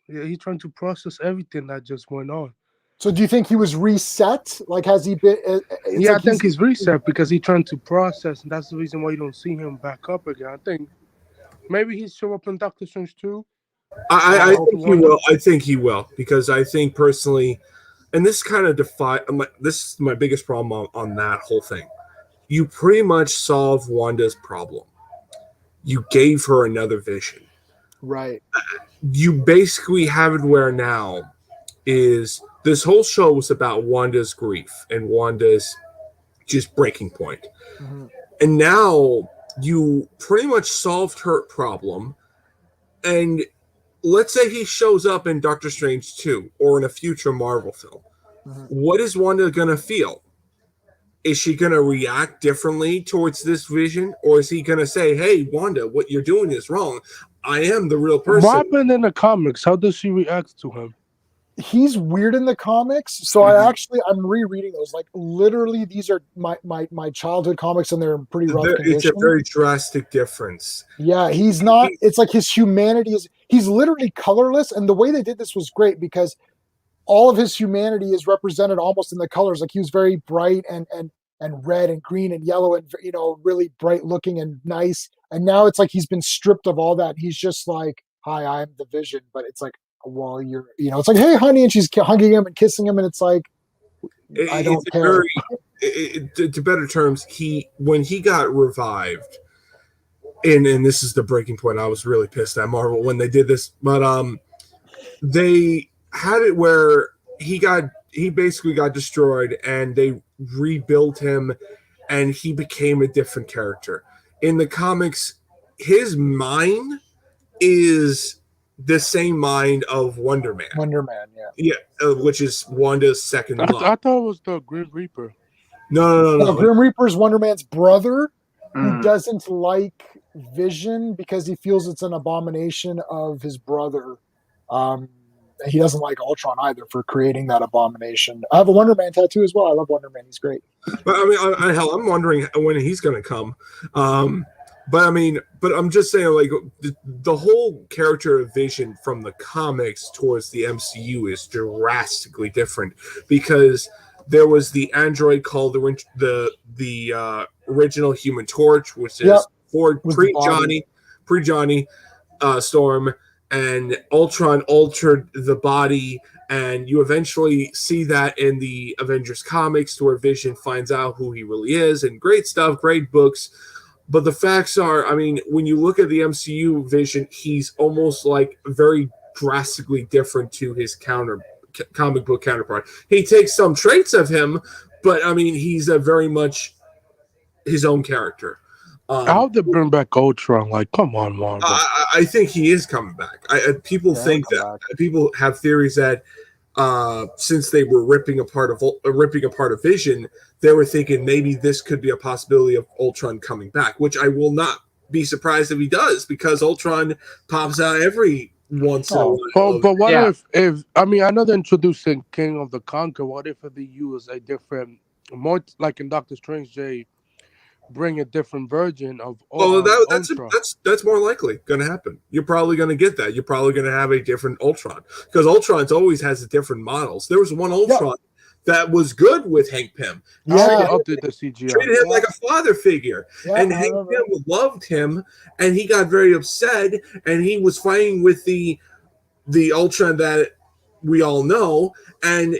Yeah, he's trying to process everything that just went on. So do you think he was reset? Like, has he been? I think he's reset because he's trying to process, and that's the reason why you don't see him back up again. I think maybe he'll show up in Doctor Strange 2. I think he will. I think he will, because I think personally, and this kind of this is my biggest problem on that whole thing. You pretty much solve Wanda's problem. You gave her another vision. Right. You basically have it where now is this whole show was about Wanda's grief and Wanda's just breaking point. Mm-hmm. And now you pretty much solved her problem. And let's say he shows up in Doctor Strange 2 or in a future Marvel film. Mm-hmm. What is Wanda going to feel? Is she going to react differently towards this vision? Or is he going to say, hey, Wanda, what you're doing is wrong. I am the real person. What happened in the comics? How does she react to him? He's weird in the comics. So I'm rereading those. Like, literally, these are my childhood comics, and they're in pretty rough condition. It's a very drastic difference. Yeah, he's not. It's like his humanity he's literally colorless. And the way they did this was great, because all of his humanity is represented almost in the colors. Like, he was very bright and red and green and yellow and, really bright looking and nice. And now it's like he's been stripped of all that. He's just like, hi, I'm the Vision. But it's like, well, it's like, hey, honey. And she's hugging him and kissing him. And it's like, I don't care. To better terms, when he got revived, and this is the breaking point. I was really pissed at Marvel when they did this. But they had it where he basically got destroyed, and they rebuilt him, and he became a different character. In the comics, his mind is the same mind of Wonder Man. Yeah, which is Wanda's second love. I thought it was the Grim Reaper. No. Grim Reaper is Wonder Man's brother, who doesn't like Vision because he feels it's an abomination of his brother. He doesn't like Ultron either for creating that abomination. I have a Wonder Man tattoo as well. I love Wonder Man. He's great. But I mean, I'm wondering when he's going to come. But I'm just saying, like, the whole character of Vision from the comics towards the MCU is drastically different, because there was the android called the original Human Torch, which is pre-Johnny Storm. And Ultron altered the body, and you eventually see that in the Avengers comics, where Vision finds out who he really is, and great stuff, great books. But the facts are, I mean, when you look at the MCU Vision, he's almost like very drastically different to his comic book counterpart. He takes some traits of him, but I mean, he's a very much his own character. I hope they bring back Ultron. Like, come on, Marvel. I think he is coming back. People think that people have theories that since they were ripping apart of Vision, they were thinking maybe this could be a possibility of Ultron coming back, which I will not be surprised if he does, because Ultron pops out every once in a while. But what if I mean, I know they're introducing King of the Conqueror. What if they use a different, more like in Doctor Strange, they bring a different version of that's more likely going to happen. You're probably going to get that. You're probably going to have a different Ultron, because Ultron's always has different models. There was one Ultron that was good with Hank Pym. Update the CGI. Treated him like a father figure, and Hank Pym loved him, and he got very upset, and he was fighting with the Ultron that we all know, and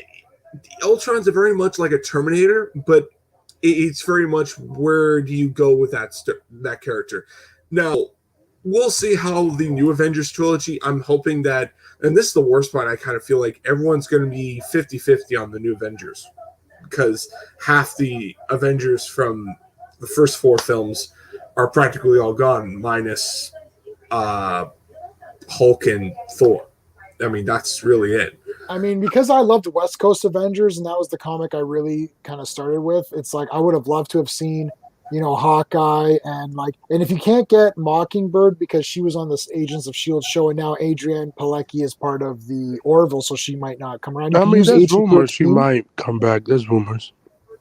Ultron's very much like a Terminator, but it's very much, where do you go with that character? Now, we'll see how the new Avengers trilogy, I'm hoping that, and this is the worst part, I kind of feel like everyone's going to be 50-50 on the new Avengers, because half the Avengers from the first 4 films are practically all gone, minus Hulk and Thor. I mean, that's really it. I mean, because I loved West Coast Avengers, and that was the comic I really kind of started with, it's like I would have loved to have seen, Hawkeye, and if you can't get Mockingbird because she was on this Agents of S.H.I.E.L.D. show, and now Adrienne Palicki is part of the Orville, so she might not come around. There's rumors she might come back. There's rumors.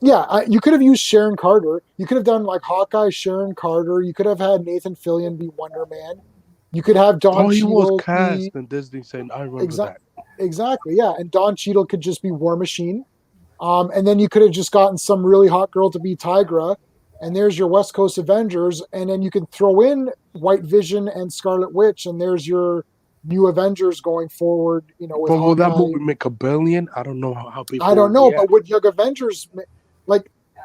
Yeah, you could have used Sharon Carter. You could have done Hawkeye, Sharon Carter. You could have had Nathan Fillion be Wonder Man. You could have Don Cheadle. He was cast in Disney saying, I remember that. Exactly, yeah. And Don Cheadle could just be War Machine. And then you could have just gotten some really hot girl to be Tigra. And there's your West Coast Avengers. And then you can throw in White Vision and Scarlet Witch. And there's your new Avengers going forward. With but will that movie make $1 billion? I don't know how people. I don't know. But would Young Avengers,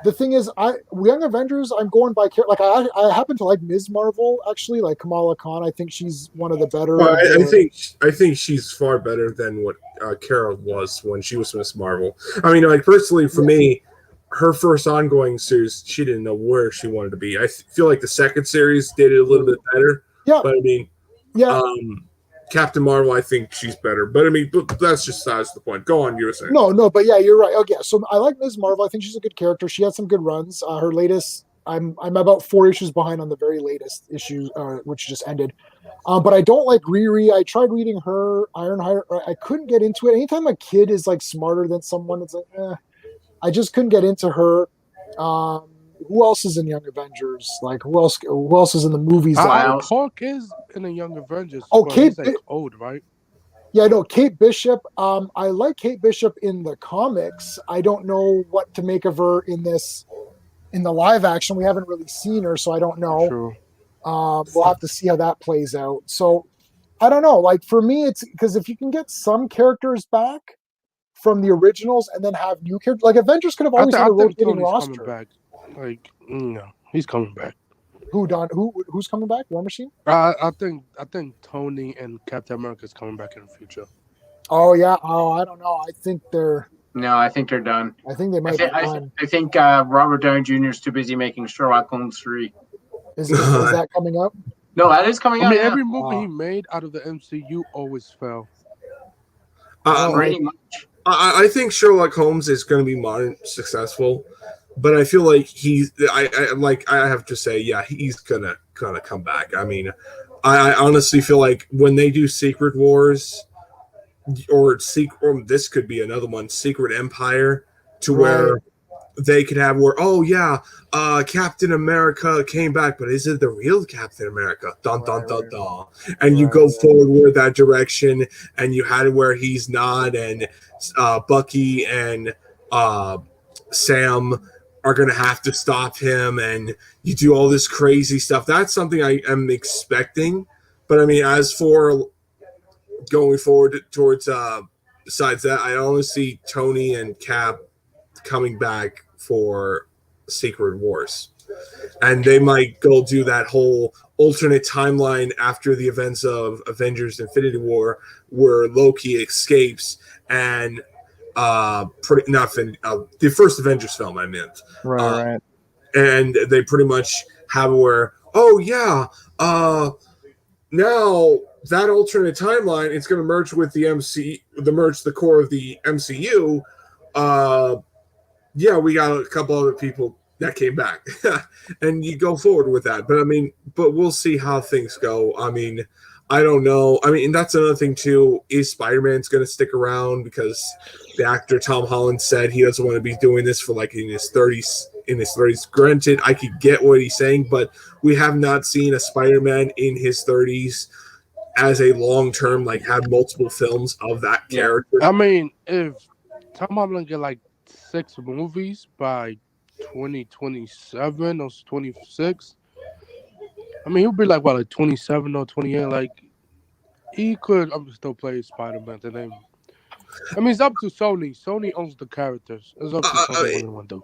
the thing is, Young Avengers, I'm going by I happen to like Ms. Marvel, actually, like Kamala Khan. I think she's one of the better. Well, I think she's far better than what Carol was when she was Ms. Marvel. I mean, personally, for me, her first ongoing series, she didn't know where she wanted to be. I feel like the second series did it a little bit better. Yeah, but I mean, Captain Marvel, I think she's better. But I mean, that's just the point. Go on, you were saying. No, but yeah, you're right. Okay, so I like Ms. Marvel. I think she's a good character. She had some good runs. Her latest, I'm about 4 issues behind on the very latest issue, which just ended. But I don't like Riri. I tried reading her Ironheart. I couldn't get into it. Anytime a kid is smarter than someone, it's I just couldn't get into her. Who else is in Young Avengers? Who else is in the movies? Hulk is in the Young Avengers. Oh, Kate, he's old, right? Yeah, no, Kate Bishop. I like Kate Bishop in the comics. I don't know what to make of her in the live action. We haven't really seen her, so I don't know. True. We'll have to see how that plays out. So I don't know. For me, it's because if you can get some characters back from the originals and then have new characters, Avengers could have always had a rotating roster. Coming back. No, he's coming back. Who's coming back? War Machine? I think Tony and Captain America is coming back in the future. Oh yeah. Oh, I don't know. I think they're done. I think they might be done. I think Robert Downey Jr. is too busy making Sherlock Holmes 3. Is that coming up? No, that is coming out. I mean, every movie he made out of the MCU always fell. Pretty much. I think Sherlock Holmes is going to be modern successful, but I feel like I have to say, yeah, he's gonna come back. I mean, I honestly feel like when they do Secret Wars or this could be another one, Secret Empire, to where they could have Captain America came back, but is it the real Captain America? Dun dun dun dun. And you go forward with that direction, and you had it where he's not, and Bucky and Sam are going to have to stop him, and you do all this crazy stuff. That's something I am expecting. But I mean, as for going forward towards besides that, I only see Tony and Cap coming back for Secret Wars, and they might go do that whole alternate timeline after the events of Avengers Infinity War, where Loki escapes and the first Avengers film, I meant. Right. and they pretty much have where, oh yeah, now that alternate timeline, it's going to merge with the core of the MCU. Yeah, we got a couple other people that came back, and you go forward with that. But we'll see how things go. I don't know. And that's another thing too. Is Spider-Man's going to stick around, because the actor Tom Holland said he doesn't want to be doing this for like in his 30s. Granted, I could get what he's saying, but we have not seen a Spider-Man in his 30s as a long-term, like, have multiple films of that character. If Tom Holland get like 6 movies by 2027 or 26, he'll be like, what, like 27 or 28? Like, he could still play Spider-Man. It's up to Sony. Sony owns the characters. It's up to Sony what they want to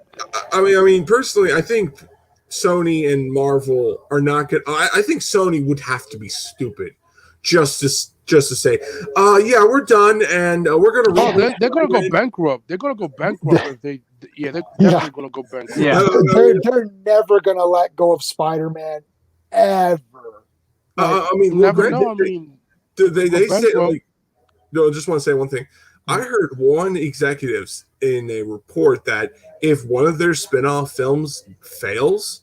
do. Personally, I think Sony and Marvel are not good. I think Sony would have to be stupid just to say, yeah, we're done, and we're gonna. Oh, they're gonna go bankrupt. They're gonna go bankrupt if they. Yeah, they're definitely gonna go bankrupt. Yeah, they're never gonna let go of Spider-Man ever. Never know. They say, like, no. I just want to say one thing. I heard one executives in a report that if one of their spin-off films fails,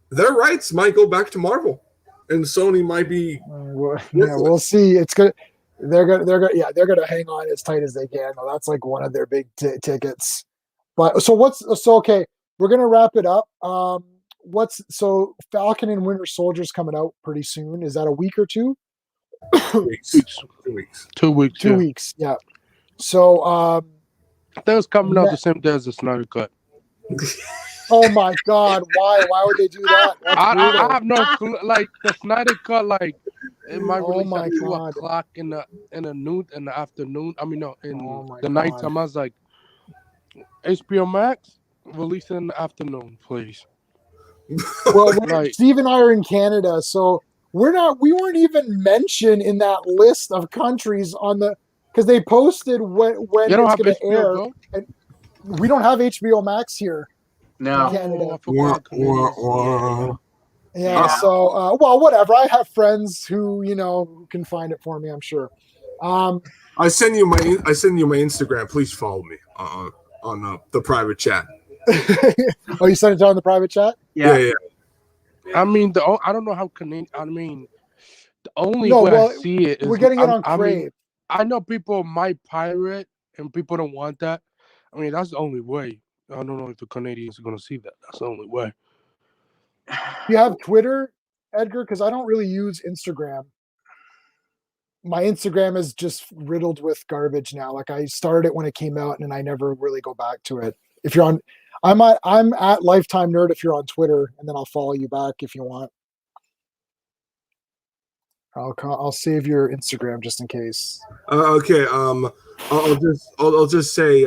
their rights might go back to Marvel, and Sony might be. We'll see. It's good. They're gonna hang on as tight as they can. That's like one of their big tickets. But okay? We're gonna wrap it up. Falcon and Winter Soldier's coming out pretty soon. Is that a week or two? 2 weeks. 2 weeks. 2 weeks. Yeah. So that was coming out the same day as the Snyder Cut. Oh my God! Why would they do that? I have no clue. Like the Snyder Cut, like it might release at 2 o'clock in the afternoon. The nighttime. I was like, HBO Max, release it in the afternoon, please. Well, Steve and I are in Canada, so we weren't even mentioned in that list of countries because they posted when it's going to air. And we don't have HBO Max here. No. In Canada. Yeah. So whatever. I have friends who can find it for me, I'm sure. I send you my Instagram. Please follow me on the private chat. Oh, you sent it down in the private chat? Yeah. I don't know how Canadian. The only way I see it is we're getting it on Crave. I know people might pirate, and people don't want that. That's the only way. I don't know if the Canadians are going to see that. That's the only way. You have Twitter, Edgar? Because I don't really use Instagram. My Instagram is just riddled with garbage now. Like, I started it when it came out, and I never really go back to it. If you're on, I'm at Lifetime Nerd if you're on Twitter, and then I'll follow you back if you want. I'll save your Instagram just in case. Okay. I'll just say.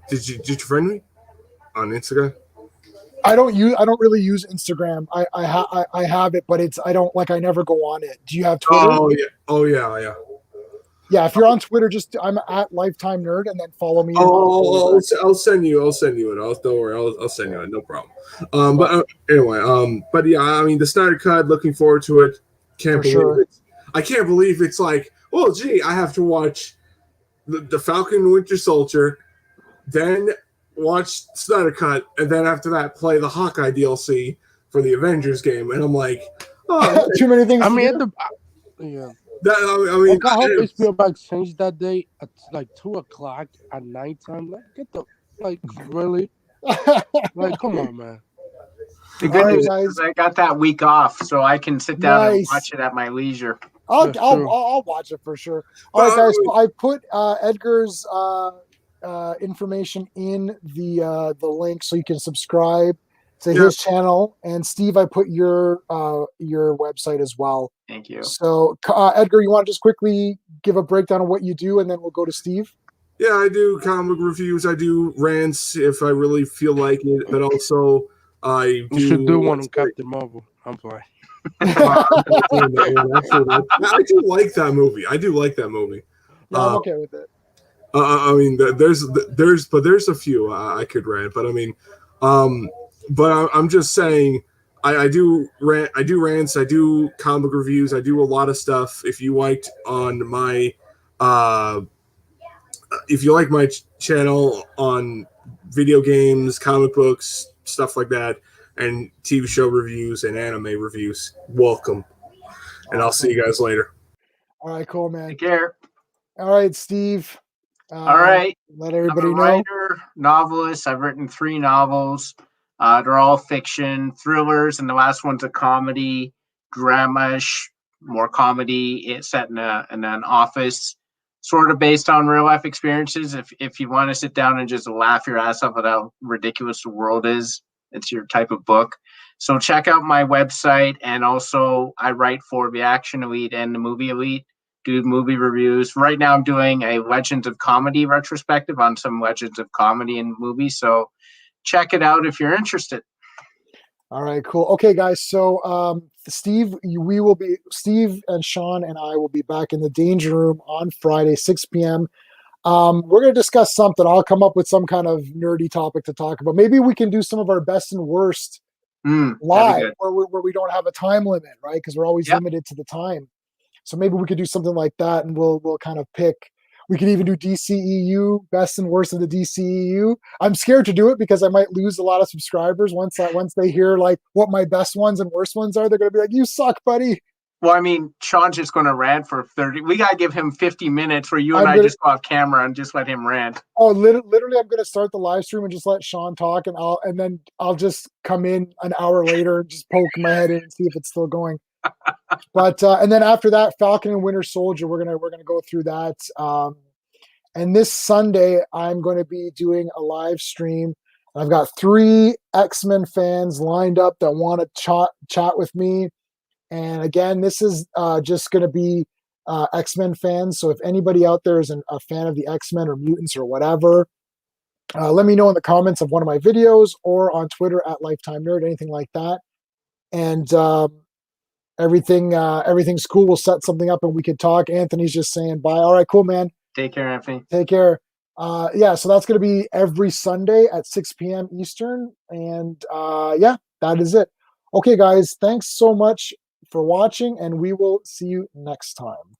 Did you friend me on Instagram? I don't really use Instagram. I have it, but I never go on it. Do you have Twitter? Oh yeah. Yeah, if you're on Twitter, I'm at Lifetime Nerd, and then follow me. I'll send you it. Don't worry, I'll send you it. No problem. But anyway, but yeah, the Snyder Cut. Looking forward to it. I can't believe it's like, oh gee, I have to watch the Falcon and Winter Soldier, then watch Snyder Cut, and then after that play the Hawkeye DLC for the Avengers game, and I'm like, oh, too many things. Yeah. I hope HBO Max changed that day at like 2 o'clock at nighttime. Really? Like, come on, man. The good news is I got that week off, so I can sit down and watch it at my leisure. I'll watch it for sure. All right, guys. I put Edgar's information in the link so you can subscribe to his channel, and Steve, I put your website as well. Thank you. So Edgar, you want to just quickly give a breakdown of what you do, and then we'll go to Steve? Yeah, I do comic reviews. I do rants if I really feel like it, but also I do. You should do one on Captain Marvel. I'm sorry. I do like that movie. Yeah, I'm okay with it. I mean, there's a few I could rant, but I mean, but I'm just saying, I do rants, I do comic reviews, I do a lot of stuff. If you liked on my, if you like my channel on video games, comic books, stuff like that, and TV show reviews and anime reviews, welcome. And I'll see you guys later. All right, cool, man. Take care. All right, Steve. All right. Let everybody I'm a know. writer, novelist. I've written 3 novels. They're all fiction, thrillers, and the last one's a comedy, drama-ish, more comedy. It's set in an office, sort of based on real life experiences. If you want to sit down and just laugh your ass off at how ridiculous the world is, it's your type of book. So check out my website, and also I write for the Action Elite and the Movie Elite. Do movie reviews. Right now I'm doing a Legends of Comedy retrospective on some Legends of Comedy and movies. So check it out if you're interested. All right, cool. Okay, guys. So Steve and Sean and I will be back in the Danger Room on Friday, 6 p.m. We're going to discuss something. I'll come up with some kind of nerdy topic to talk about. Maybe we can do some of our best and worst live where we don't have a time limit, right? Because we're always limited to the time. So maybe we could do something like that, and we'll kind of pick. We could even do DCEU, best and worst of the DCEU. I'm scared to do it because I might lose a lot of subscribers once they hear like what my best ones and worst ones are. They're going to be like, "You suck, buddy." Well, I mean, Sean's just going to rant for 30. We got to give him 50 minutes where you and I just go off camera and just let him rant. Oh, literally, I'm going to start the live stream and just let Sean talk, and then I'll just come in an hour later and just poke my head in and see if it's still going. But and then after that, Falcon and Winter Soldier, we're gonna go through that. And this Sunday, I'm going to be doing a live stream. I've got 3 X-Men fans lined up that want to chat with me. And again, this is just going to be X-Men fans. So if anybody out there is a fan of the X-Men or mutants or whatever, let me know in the comments of one of my videos or on Twitter at Lifetime Nerd, anything like that. And everything's cool. We'll set something up and we could talk. Anthony's just saying bye. All right, cool, man. Take care, Anthony. Take care. Yeah, so that's going to be every Sunday at 6 p.m. Eastern. And yeah, that is it. Okay, guys, thanks so much for watching, and we will see you next time.